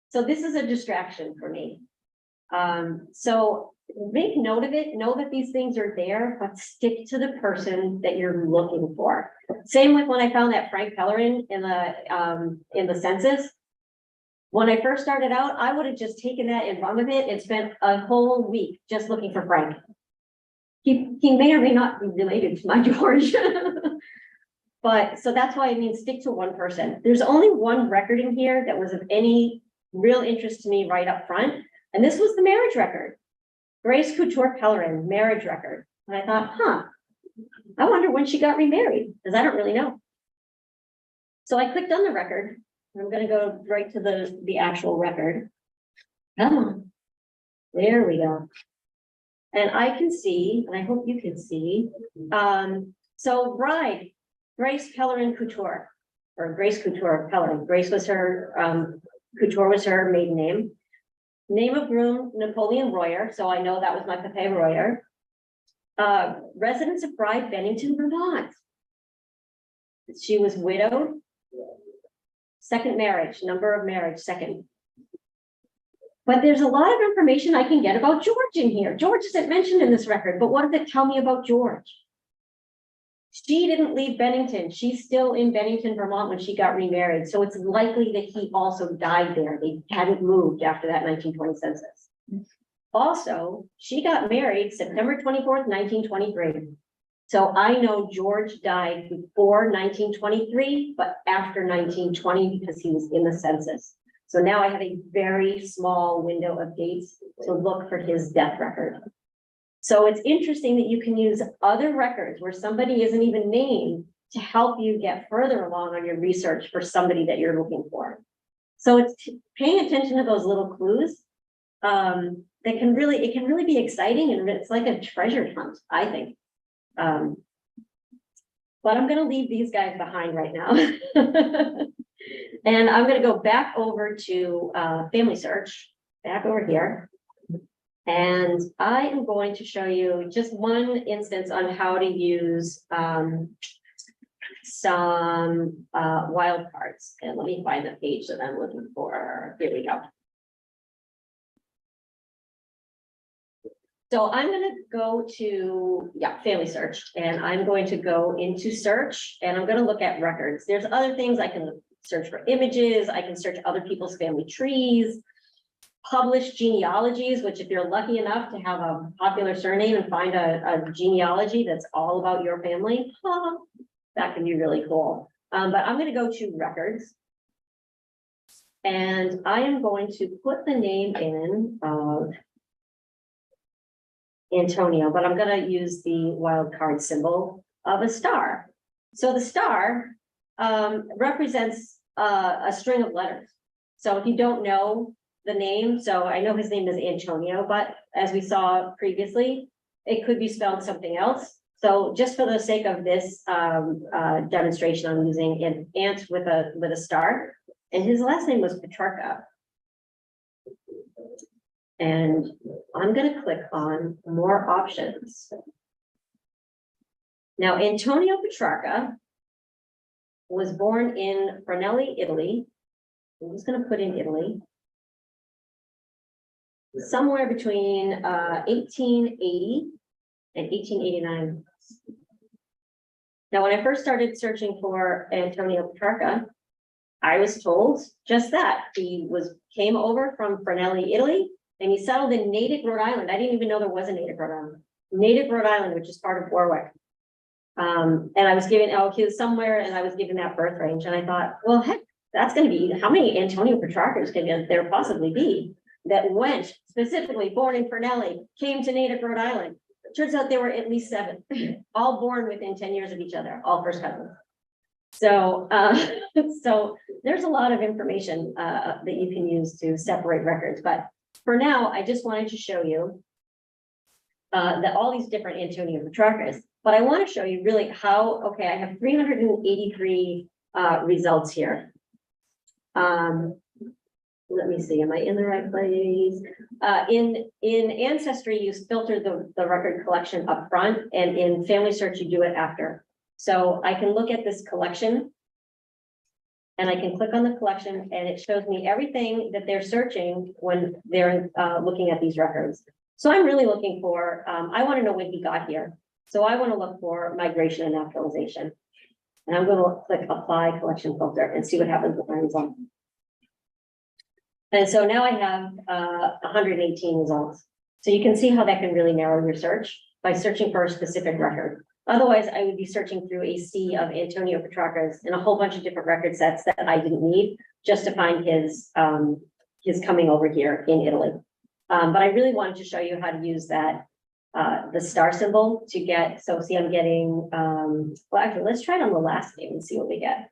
So this is a distraction for me. So make note of it, know that these things are there, but stick to the person that you're looking for. Same with when I found that Frank Pellerin in the census. When I first started out, I would have just taken that and run with it and spent a whole week just looking for Frank. He may or may not be related to my George. But so that's why I mean, stick to one person. There's only one record in here that was of any real interest to me right up front. And this was the marriage record. Grace Couture Pellerin, marriage record. And I thought, I wonder when she got remarried, because I don't really know. So I clicked on the record. I'm going to go right to the actual record. Come on. There we go. And I can see, and I hope you can see. So bride, Grace Pellerin Couture, or Grace Couture Pellerin. Grace was her, Couture was her maiden name. Name of groom, Napoleon Royer, so I know that was my Pepe Royer. Residence of bride, Bennington, Vermont. She was widowed. Second marriage, number of marriage, second. But there's a lot of information I can get about George in here. George isn't mentioned in this record, but what does it tell me about George? She didn't leave Bennington. She's still in Bennington, Vermont when she got remarried. So it's likely that he also died there. They hadn't moved after that 1920 census. Also, she got married September 24th, 1923. So I know George died before 1923, but after 1920 because he was in the census. So now I have a very small window of dates to look for his death record. So it's interesting that you can use other records where somebody isn't even named to help you get further along on your research for somebody that you're looking for. So it's paying attention to those little clues that can really, it can really be exciting, and it's like a treasure hunt, I think. But I'm gonna leave these guys behind right now. And I'm gonna go back over to Family Search, back over here. And I am going to show you just one instance on how to use some wildcards. And let me find the page that I'm looking for. Here we go. So I'm going to go to, Family Search, and I'm going to go into search, and I'm going to look at records. There's other things I can search for images. I can search other people's family trees, published genealogies, which if you're lucky enough to have a popular surname and find a genealogy that's all about your family, that can be really cool. But I'm going to go to records, and I am going to put the name in of Antonio, but I'm going to use the wildcard symbol of a star. So the star represents a string of letters. So if you don't know the name, so I know his name is Antonio, but as we saw previously, it could be spelled something else. So just for the sake of this demonstration, I'm using an ant with a star, and his last name was Petrarca. And I'm going to click on more options. Now, Antonio Petrarca was born in Brunelli, Italy. I'm just going to put in Italy. Somewhere between 1880 and 1889. Now, when I first started searching for Antonio Petrarca, I was told just that. He came over from Brunelli, Italy, and he settled in Natick, Rhode Island. I didn't even know there was a Natick, Rhode Island. Natick, Rhode Island, which is part of Warwick. And I was given, he was somewhere, and I was given that birth range. And I thought, well, heck, that's going to be, how many Antonio Petrarcas can there possibly be that went specifically born in Brunelli, came to Natick, Rhode Island? It turns out there were at least 7, all born within 10 years of each other, all first cousins. So, so there's a lot of information that you can use to separate records. But for now, I just wanted to show you that all these different Antonio Petrarcas, but I want to show you really how, okay, I have 383 results here. Let me see, am I in the right place? In Ancestry, you filter the record collection up front, and in Family Search, you do it after. So I can look at this collection, and I can click on the collection, and it shows me everything that they're searching when they're looking at these records. So I'm really looking for, I want to know when he got here. So I want to look for migration and naturalization. And I'm going to click Apply Collection Filter and see what happens with my result. And so now I have 118 results. So you can see how that can really narrow your search by searching for a specific record. Otherwise, I would be searching through a sea of Antonio Petrarcas and a whole bunch of different record sets that I didn't need just to find his coming over here in Italy. But I really wanted to show you how to use that, the star symbol to get, so see, I'm getting, well, actually, let's try it on the last name and see what we get.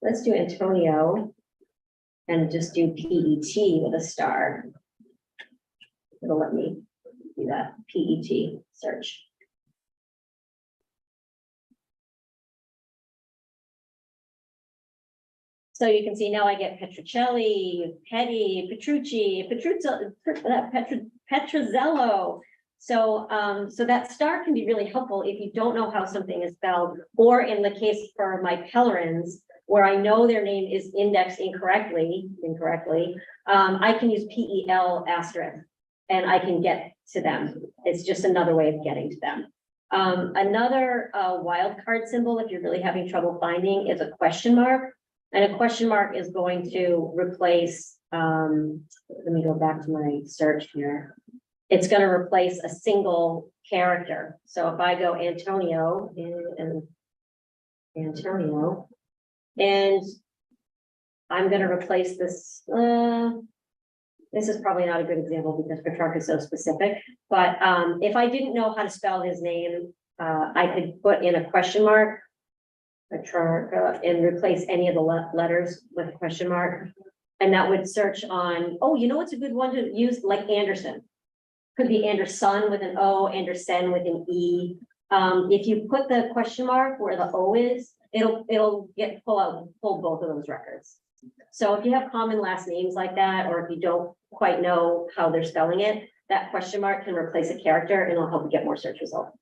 Let's do Antonio and just do PET with a star. It'll let me do that, PET search. So you can see now I get Petrocelli, Petty, Petrucci, Petruzzello. So that star can be really helpful if you don't know how something is spelled, or in the case for my Pellerins, where I know their name is indexed incorrectly, I can use PEL asterisk and I can get to them. It's just another way of getting to them. Another wild card symbol, if you're really having trouble finding, is a question mark. And a question mark is going to replace, let me go back to my search here. It's going to replace a single character. So if I go Antonio and Antonio, and I'm going to replace this. This is probably not a good example because Petrarch is so specific, but if I didn't know how to spell his name, I could put in a question mark, Petrarch, and replace any of the letters with a question mark. And that would search on, oh, you know what's a good one to use? Like Anderson. Could be Anderson with an O, Anderson with an E. If you put the question mark where the O is, it'll pull both of those records. So if you have common last names like that, or if you don't quite know how they're spelling it, that question mark can replace a character and it'll help you get more search results.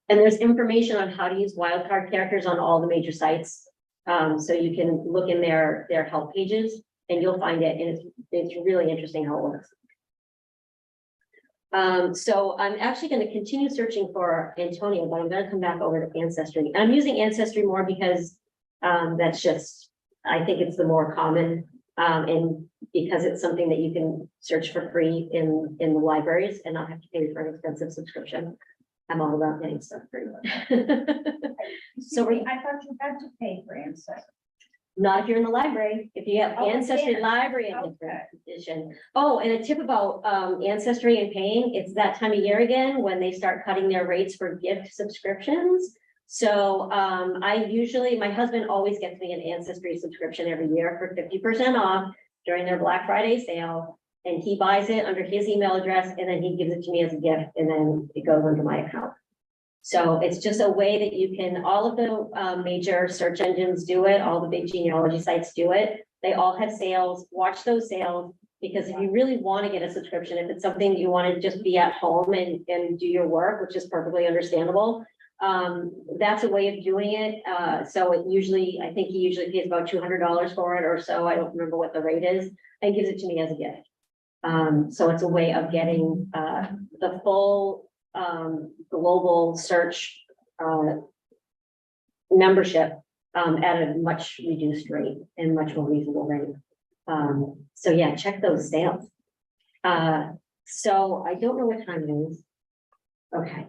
And there's information on how to use wildcard characters on all the major sites. So you can look in their help pages and you'll find it. And it's really interesting how it works. So I'm actually going to continue searching for Antonio, but I'm going to come back over to Ancestry. I'm using Ancestry more because that's just, I think it's the more common, and because it's something that you can search for free in the libraries and not have to pay for an expensive subscription. I'm all about getting stuff free. So I thought you had to pay for Ancestry. Not if you're in the library. If you have Ancestry Library edition. Oh, and a tip about Ancestry and paying, it's that time of year again when they start cutting their rates for gift subscriptions. So my husband always gets me an Ancestry subscription every year for 50% off during their Black Friday sale. And he buys it under his email address and then he gives it to me as a gift and then it goes into my account. So it's just a way that you can, all of the major search engines do it, all the big genealogy sites do it. They all have sales, watch those sales, because if you really want to get a subscription, if it's something you want to just be at home and do your work, which is perfectly understandable, that's a way of doing it. So it usually, I think he usually pays about $200 for it or so. I don't remember what the rate is, and gives it to me as a gift. So it's a way of getting the full global search membership at a much reduced rate and much more reasonable rate. So yeah, check those sales. So I don't know what time it is. Okay.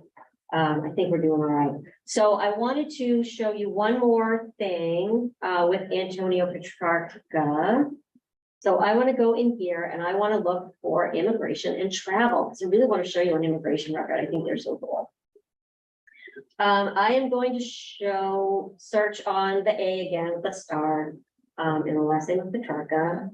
I think we're doing all right. So I wanted to show you one more thing with Antonio Petrarca. So I want to go in here and I want to look for immigration and travel. So I really want to show you an immigration record. I think they're so cool. I am going to search on the A again with the star and the last name of Petrarca.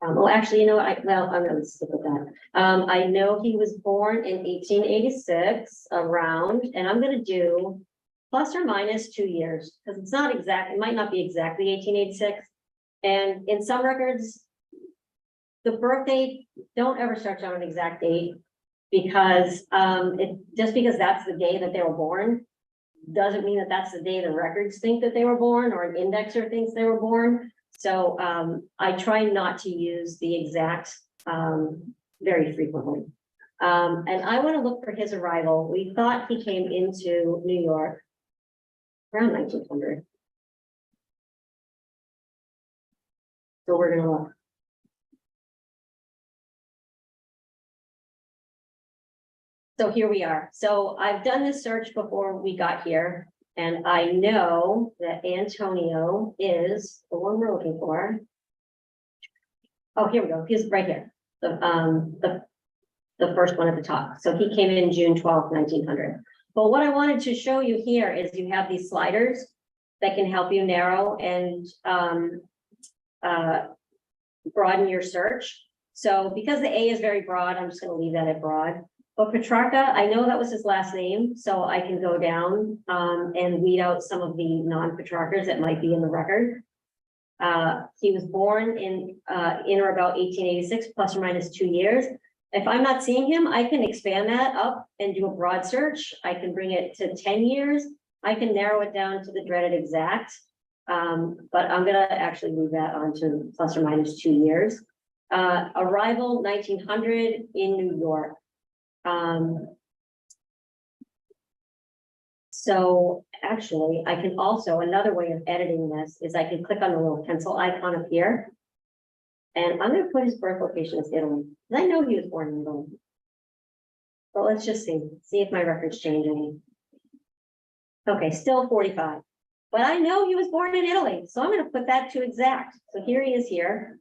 Well, actually, you know what? I'm going to stick with that. I know he was born in 1886 around, and I'm going to do plus or minus 2 years because it's not exact. It might not be exactly 1886. And in some records, the birth date, don't ever search on an exact date because just because that's the day that they were born doesn't mean that that's the day the records think that they were born or an indexer thinks they were born. So I try not to use the exact very frequently. And I want to look for his arrival. We thought he came into New York around 1900. So we're going to look. So here we are. So I've done this search before we got here, and I know that Antonio is the one we're looking for. Oh, here we go. He's right here. The first one at the top. So he came in June 12th, 1900. But what I wanted to show you here is you have these sliders that can help you narrow and broaden your search. So because the A is very broad, I'm just going to leave that at broad. But Petrarca, I know that was his last name, so I can go down and weed out some of the non-Petrarcas that might be in the record. He was born in or about 1886, plus or minus 2 years. If I'm not seeing him, I can expand that up and do a broad search. I can bring it to 10 years. I can narrow it down to the dreaded exact. But I'm gonna actually move that on to plus or minus 2 years. Arrival 1900 in New York. So actually, I can also, another way of editing this is I can click on the little pencil icon up here. And I'm gonna put his birth location as Italy, because I know he was born in Italy. But let's just see if my record's changing. Okay, still 45. But I know he was born in Italy, so I'm gonna put that to exact. So here he is here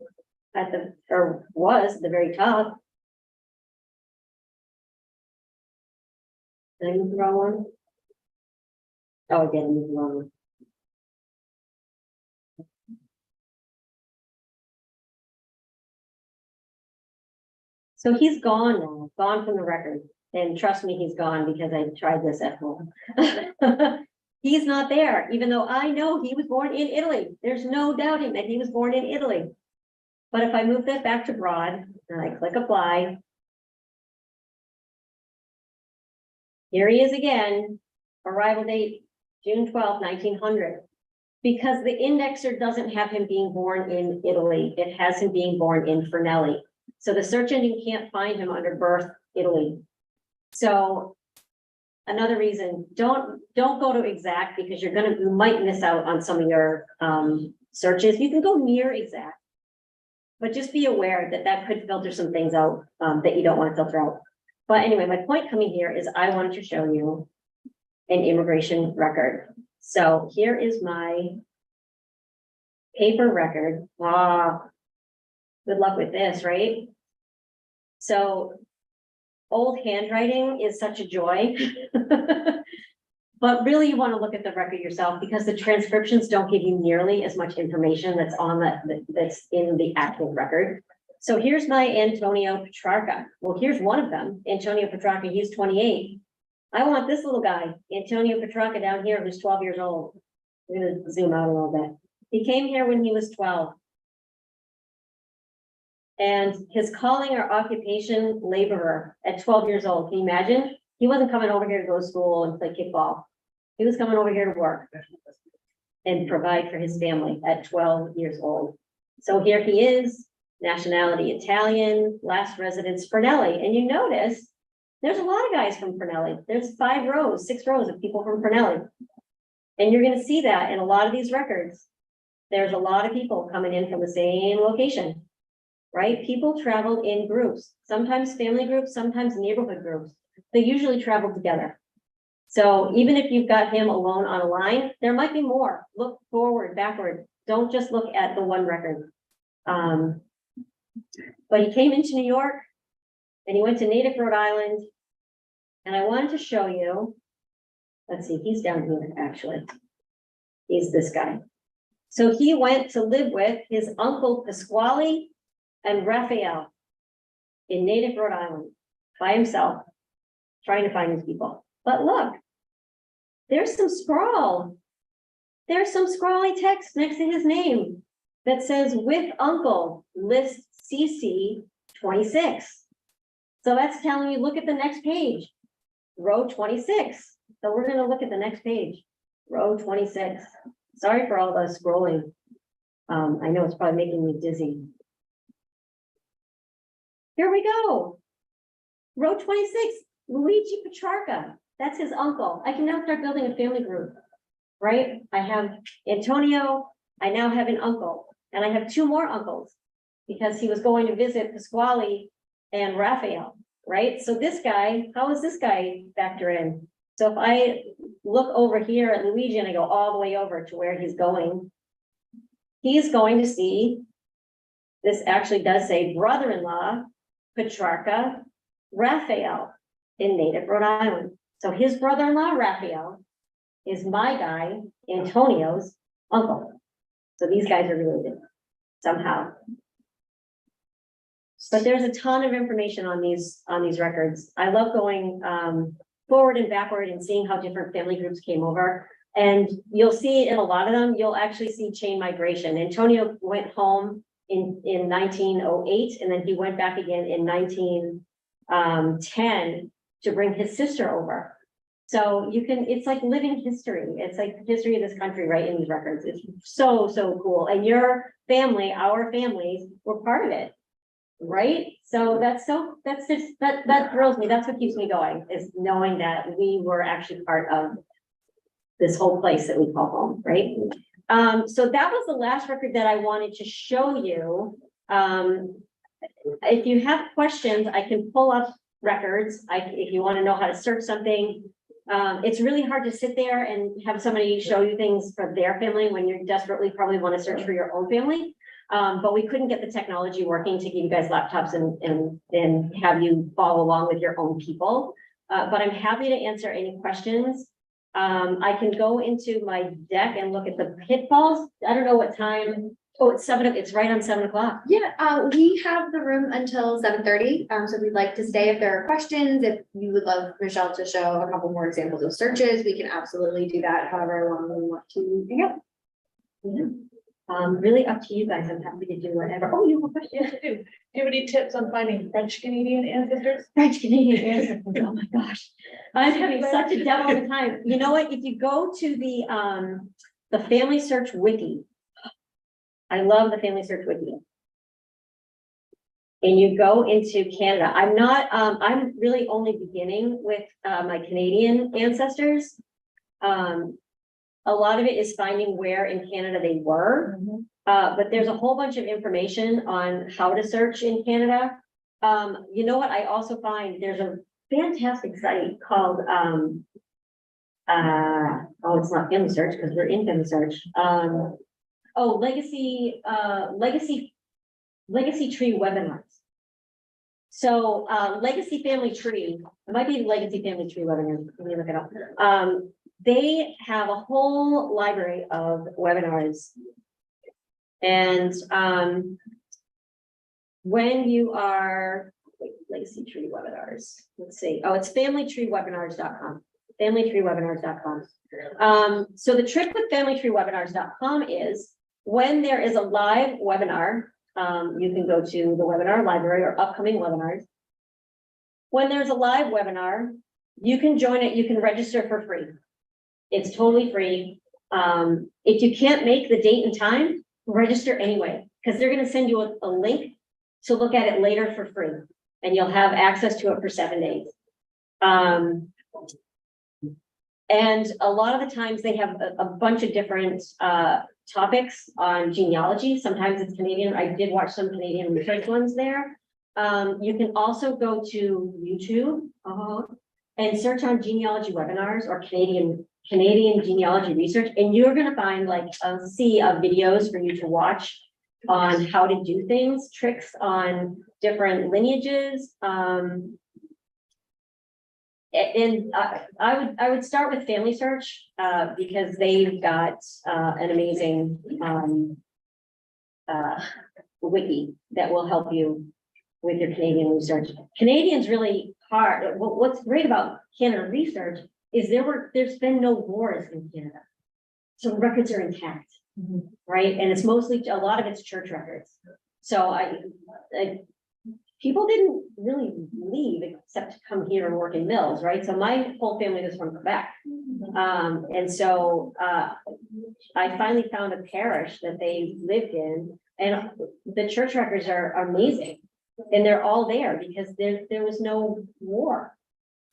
at the, or was at the very top. Did I move the wrong one? Oh, I did move the wrong one. So he's gone now, gone from the record. And trust me, he's gone because I tried this at home. He's not there, even though I know he was born in Italy. There's no doubting that he was born in Italy. But if I move that back to broad and I click apply, here he is again, arrival date, June 12th, 1900. Because the indexer doesn't have him being born in Italy, it has him being born in Fernelli. So the search engine can't find him under birth Italy. So another reason, don't go to exact because you might miss out on some of your searches. You can go near exact, but just be aware that that could filter some things out that you don't want to filter out. But anyway, my point coming here is I wanted to show you an immigration record. So here is my paper record. Wow. Good luck with this, right? So old handwriting is such a joy. But really you want to look at the record yourself because the transcriptions don't give you nearly as much information that's on that's in the actual record. So here's my Antonio Petrarca. Well, here's one of them, Antonio Petrarca, he's 28. I want this little guy, Antonio Petrarca down here, who's 12 years old. I'm gonna zoom out a little bit. He came here when he was 12. And his calling or occupation, laborer at 12 years old. Can you imagine? He wasn't coming over here to go to school and play kickball. He was coming over here to work and provide for his family at 12 years old. So here he is, nationality Italian, last residence Fernelli. And you notice there's a lot of guys from Fernelli. There's 5 rows, 6 rows of people from Fernelli. And you're going to see that in a lot of these records. There's a lot of people coming in from the same location. Right? People traveled in groups, sometimes family groups, sometimes neighborhood groups. They usually travel together. So even if you've got him alone on a line, there might be more. Look forward, backward. Don't just look at the one record. But he came into New York and he went to native Rhode Island. And I wanted to show you, let's see, he's down here actually. He's this guy. So he went to live with his uncle Pasquale and Raphael in native Rhode Island by himself, trying to find his people. But look, there's some scrawl. There's some scrawly text next to his name that says with uncle list CC 26. So that's telling you, look at the next page, row 26. So we're going to look at the next page, row 26. Sorry for all the scrolling. I know it's probably making me dizzy. Here we go. Row 26, Luigi Petrarca. That's his uncle. I can now start building a family group, right? I have Antonio. I now have an uncle. And I have 2 more uncles because he was going to visit Pasquale and Raphael, right? So this guy, how does this guy factor in? So if I look over here at Luigi and I go all the way over to where he's going to see, this actually does say brother-in-law, Petrarca, Raphael in native Rhode Island. So his brother-in-law, Raphael, is my guy, Antonio's uncle. So these guys are related somehow. But there's a ton of information on these records. I love going forward and backward and seeing how different family groups came over. And you'll see in a lot of them, you'll actually see chain migration. Antonio went home in 1908, and then he went back again in 1910 to bring his sister over. So you can, it's like living history. It's like the history of this country, right, in these records. It's so, so cool. And your family, our families were part of it, right? So that's just, that thrills me. That's what keeps me going, is knowing that we were actually part of this whole place that we call home, right? So that was the last record that I wanted to show you. If you have questions, I can pull up records. If you want to know how to search something, it's really hard to sit there and have somebody show you things for their family when you desperately probably want to search for your own family. But we couldn't get the technology working to give you guys laptops and have you follow along with your own people. But I'm happy to answer any questions. I can go into my deck and look at the pitfalls. I don't know what time. Oh, it's it's right on 7 o'clock. Yeah, we have the room until 7:30. So we'd like to stay if there are questions. If you would love Michelle to show a couple more examples of searches, we can absolutely do that however long we want to hang out. Yeah. Really up to you guys. I'm happy to do whatever. Oh, you have a question? Yes, I do. Do you have any tips on finding French Canadian ancestors? French Canadian ancestors. Oh my gosh. I'm having such a devil of a time. You know what? If you go to the Family Search Wiki, I love the Family Search Wiki. And you go into Canada. I'm really only beginning with my Canadian ancestors. A lot of it is finding where in Canada they were. But there's a whole bunch of information on how to search in Canada. You know what? I also find there's a fantastic site called, oh, it's not Family Search because we're in Family Search. Legacy Tree webinars. So, Legacy Family Tree, it might be Legacy Family Tree webinars. Let me look it up. They have a whole library of webinars. And when you are, Legacy Tree webinars, let's see. Oh, it's familytreewebinars.com. Familytreewebinars.com. So the trick with familytreewebinars.com is when there is a live webinar, you can go to the webinar library or upcoming webinars. When there's a live webinar, you can join it, you can register for free. It's totally free. If you can't make the date and time, register anyway, because they're going to send you a link to look at it later for free, and you'll have access to it for 7 days. And a lot of the times they have a bunch of different topics on genealogy. Sometimes it's Canadian. I did watch some Canadian research ones there. You can also go to YouTube and search on genealogy webinars or Canadian genealogy research, and you're going to find like a sea of videos for you to watch on how to do things, tricks on different lineages. And I would start with Family Search because they've got an amazing wiki that will help you with your Canadian research. Canadian's really hard. What's great about Canada research is there's been no wars in Canada. So records are intact, right? And it's mostly, a lot of it's church records. So people didn't really leave except to come here and work in mills, right? So my whole family was from Quebec. And so I finally found a parish that they lived in, and the church records are amazing. And they're all there because there was no war.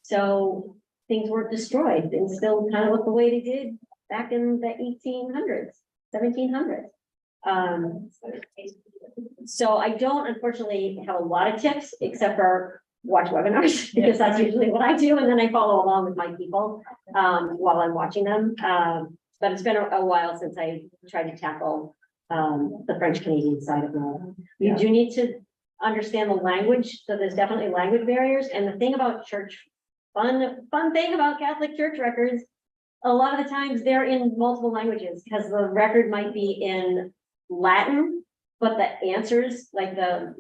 So things weren't destroyed and still kind of look the way they did back in the 1800s, 1700s. So I don't unfortunately have a lot of tips except for watch webinars because that's usually what I do. And then I follow along with my people while I'm watching them. But it's been a while since I tried to tackle the French Canadian side of it. You do need to understand the language. So there's definitely language barriers. And the thing about fun thing about Catholic church records, a lot of the times they're in multiple languages because the record might be in Latin, but the answers, like the,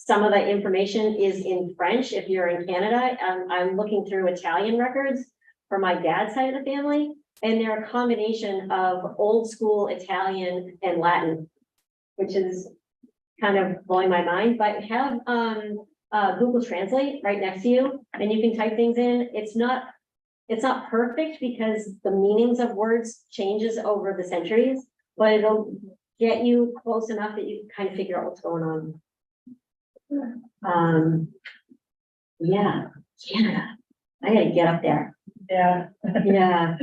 Some of the information is in French if you're in Canada. I'm looking through Italian records for my dad's side of the family, and they're a combination of old school Italian and Latin, which is kind of blowing my mind. But have Google Translate right next to you, and you can type things in. It's not perfect because the meanings of words changes over the centuries, but it'll get you close enough that you kind of figure out what's going on. Yeah, Canada. I gotta get up there. Yeah. Yeah.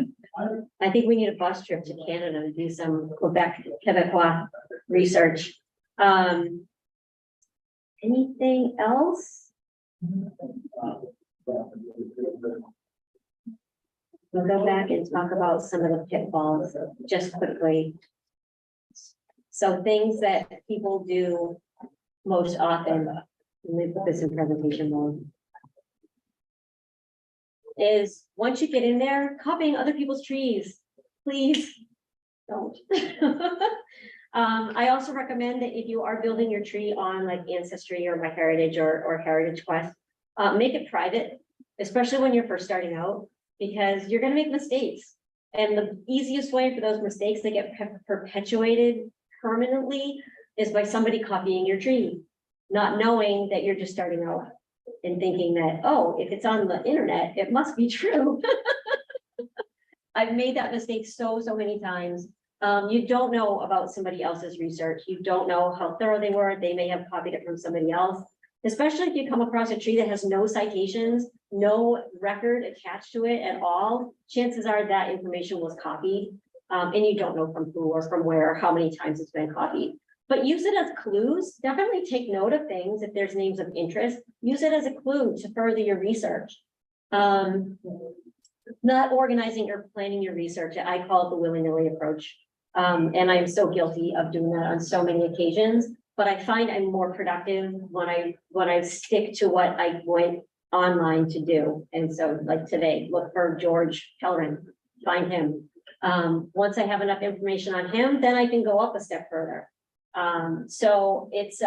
I think we need a bus trip to Canada to do some Quebecois research. Anything else? We'll go back and talk about some of the pitfalls just quickly. So things that people do most often, let me put this in presentation mode, is once you get in there, copying other people's trees, please don't. I also recommend that if you are building your tree on like Ancestry or MyHeritage or Heritage Quest, make it private, especially when you're first starting out, because you're going to make mistakes. And the easiest way for those mistakes to get perpetuated permanently is by somebody copying your tree, not knowing that you're just starting out and thinking that, oh, if it's on the internet, it must be true. I've made that mistake so many times. You don't know about somebody else's research. You don't know how thorough they were. They may have copied it from somebody else, especially if you come across a tree that has no citations, no record attached to it at all. Chances are that information was copied, and you don't know from who or from where, how many times it's been copied. But use it as clues. Definitely take note of things if there's names of interest. Use it as a clue to further your research. Not organizing or planning your research. I call it the willy-nilly approach. And I'm so guilty of doing that on so many occasions, but I find I'm more productive when I stick to what I went online to do. And so like today, look for George Kelleran, find him. Once I have enough information on him, then I can go up a step further. So it's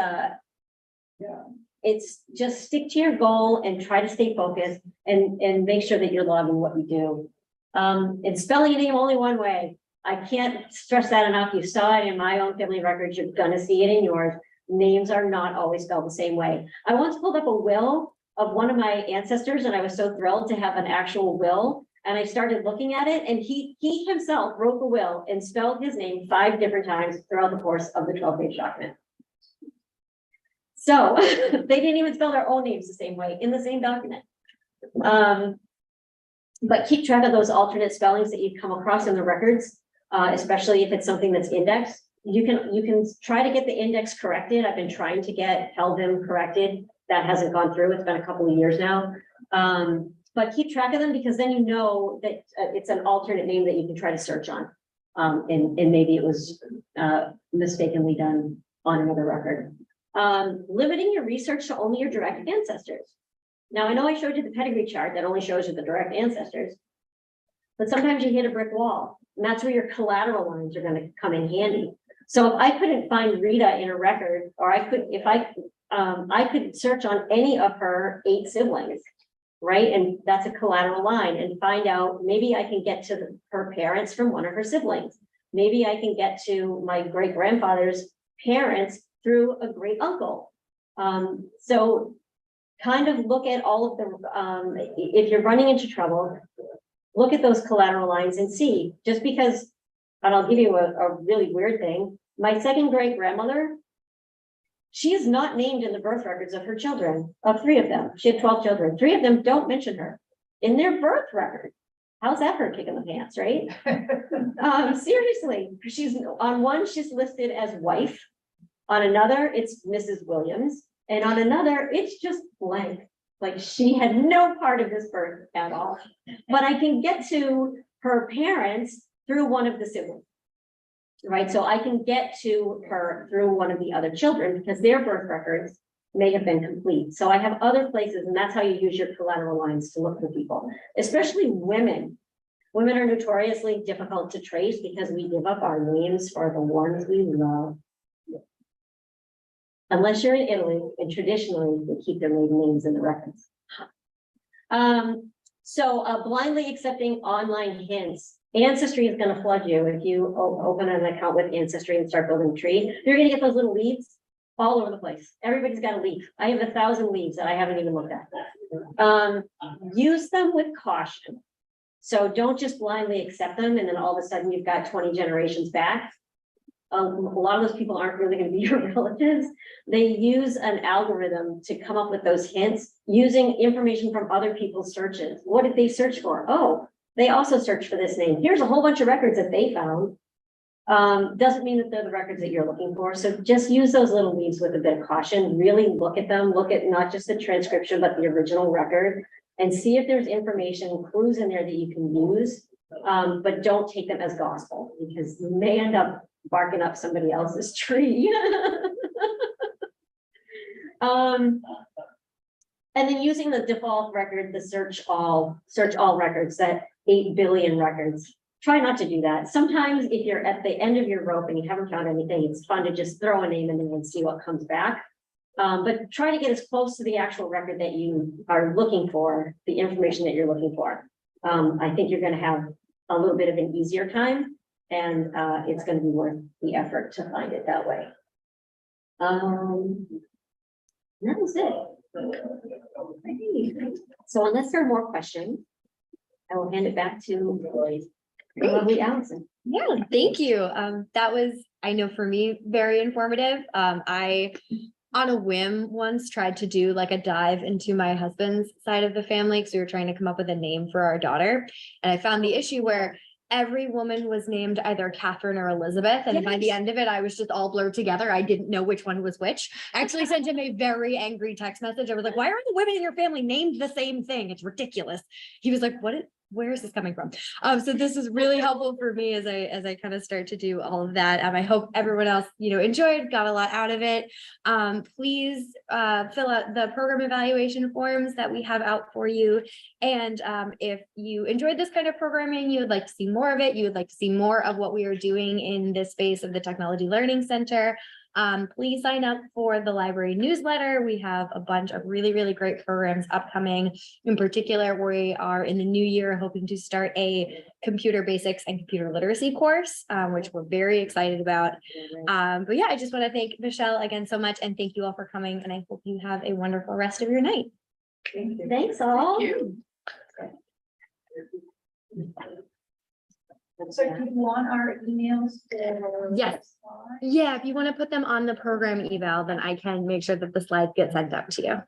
just stick to your goal and try to stay focused and make sure that you're logging what you do. And spelling your name only one way. I can't stress that enough. You saw it in my own family records. You're gonna see it in yours. Names are not always spelled the same way. I once pulled up a will of one of my ancestors and I was so thrilled to have an actual will. And I started looking at it and he himself wrote the will and spelled his name 5 different times throughout the course of the 12-page document. So they didn't even spell their own names the same way in the same document. But keep track of those alternate spellings that you come across in the records, especially if it's something that's indexed. You can try to get the index corrected. I've been trying to get Helvim corrected. That hasn't gone through. It's been a couple of years now. But keep track of them because then you know that it's an alternate name that you can try to search on. And maybe it was mistakenly done on another record. Limiting your research to only your direct ancestors. Now, I know I showed you the pedigree chart that only shows you the direct ancestors, but sometimes you hit a brick wall, and that's where your collateral lines are going to come in handy. So if I couldn't find Rita in a record, or I could search on any of her 8 siblings, right? And that's a collateral line, and find out, maybe I can get to her parents from one of her siblings. Maybe I can get to my great grandfather's parents through a great uncle. So kind of look at all of the, if you're running into trouble, look at those collateral lines and see, just because, and I'll give you a really weird thing. My second great grandmother, she is not named in the birth records of her children, of 3 of them. She had 12 children. 3 of them don't mention her in their birth record. How's that for a kick in the pants, right? Seriously, she's on one, she's listed as wife. On another, it's Mrs. Williams. And on another, it's just blank. Like she had no part of this birth at all. But I can get to her parents through one of the siblings, right? So I can get to her through one of the other children because their birth records may have been complete. So I have other places, and that's how you use your collateral lines to look for people, especially women. Women are notoriously difficult to trace because we give up our names for the ones we love. unless you're in Italy, and traditionally they keep their maiden names in the records. So blindly accepting online hints. Ancestry is going to flood you if you open an account with Ancestry and start building a tree. You're going to get those little leaves all over the place. Everybody's got a leaf. I have 1,000 leaves that I haven't even looked at. Use them with caution. So don't just blindly accept them and then all of a sudden you've got 20 generations back. A lot of those people aren't really going to be your relatives. They use an algorithm to come up with those hints using information from other people's searches. What did they search for? Oh, they also searched for this name. Here's a whole bunch of records that they found. Doesn't mean that they're the records that you're looking for. So just use those little leaves with a bit of caution. Really look at them. Look at not just the transcription, but the original record and see if there's information, clues in there that you can use. But don't take them as gospel because you may end up barking up somebody else's tree. And then using the default record, the search all records, that 8 billion records. Try not to do that. Sometimes if you're at the end of your rope and you haven't found anything, it's fun to just throw a name in there and see what comes back. But try to get as close to the actual record that you are looking for, the information that you're looking for. I think you're going to have a little bit of an easier time and it's going to be worth the effort to find it that way. That was it. So unless there are more questions, I will hand it back to lovely Allison. Yeah, thank you. That was, I know for me, very informative. I, on a whim, once tried to do like a dive into my husband's side of the family because we were trying to come up with a name for our daughter. And I found the issue where every woman was named either Catherine or Elizabeth. And by the end of it, I was just all blurred together. I didn't know which one was which. I actually sent him a very angry text message. I was like, why are the women in your family named the same thing? It's ridiculous. He was like, where is this coming from? So this is really helpful for me as I kind of start to do all of that. I hope everyone else, enjoyed, got a lot out of it. Please fill out the program evaluation forms that we have out for you. And if you enjoyed this kind of programming, you would like to see more of it, you would like to see more of what we are doing in this space of the Technology Learning Center, please sign up for the library newsletter. We have a bunch of really, really great programs upcoming. In particular, we are in the new year hoping to start a computer basics and computer literacy course, which we're very excited about. But yeah, I just want to thank Michelle again so much and thank you all for coming. And I hope you have a wonderful rest of your night. Thanks all. Thank you. So do you want our emails? Yes. Yeah, if you want to put them on the program eval, then I can make sure that the slides get sent out to you.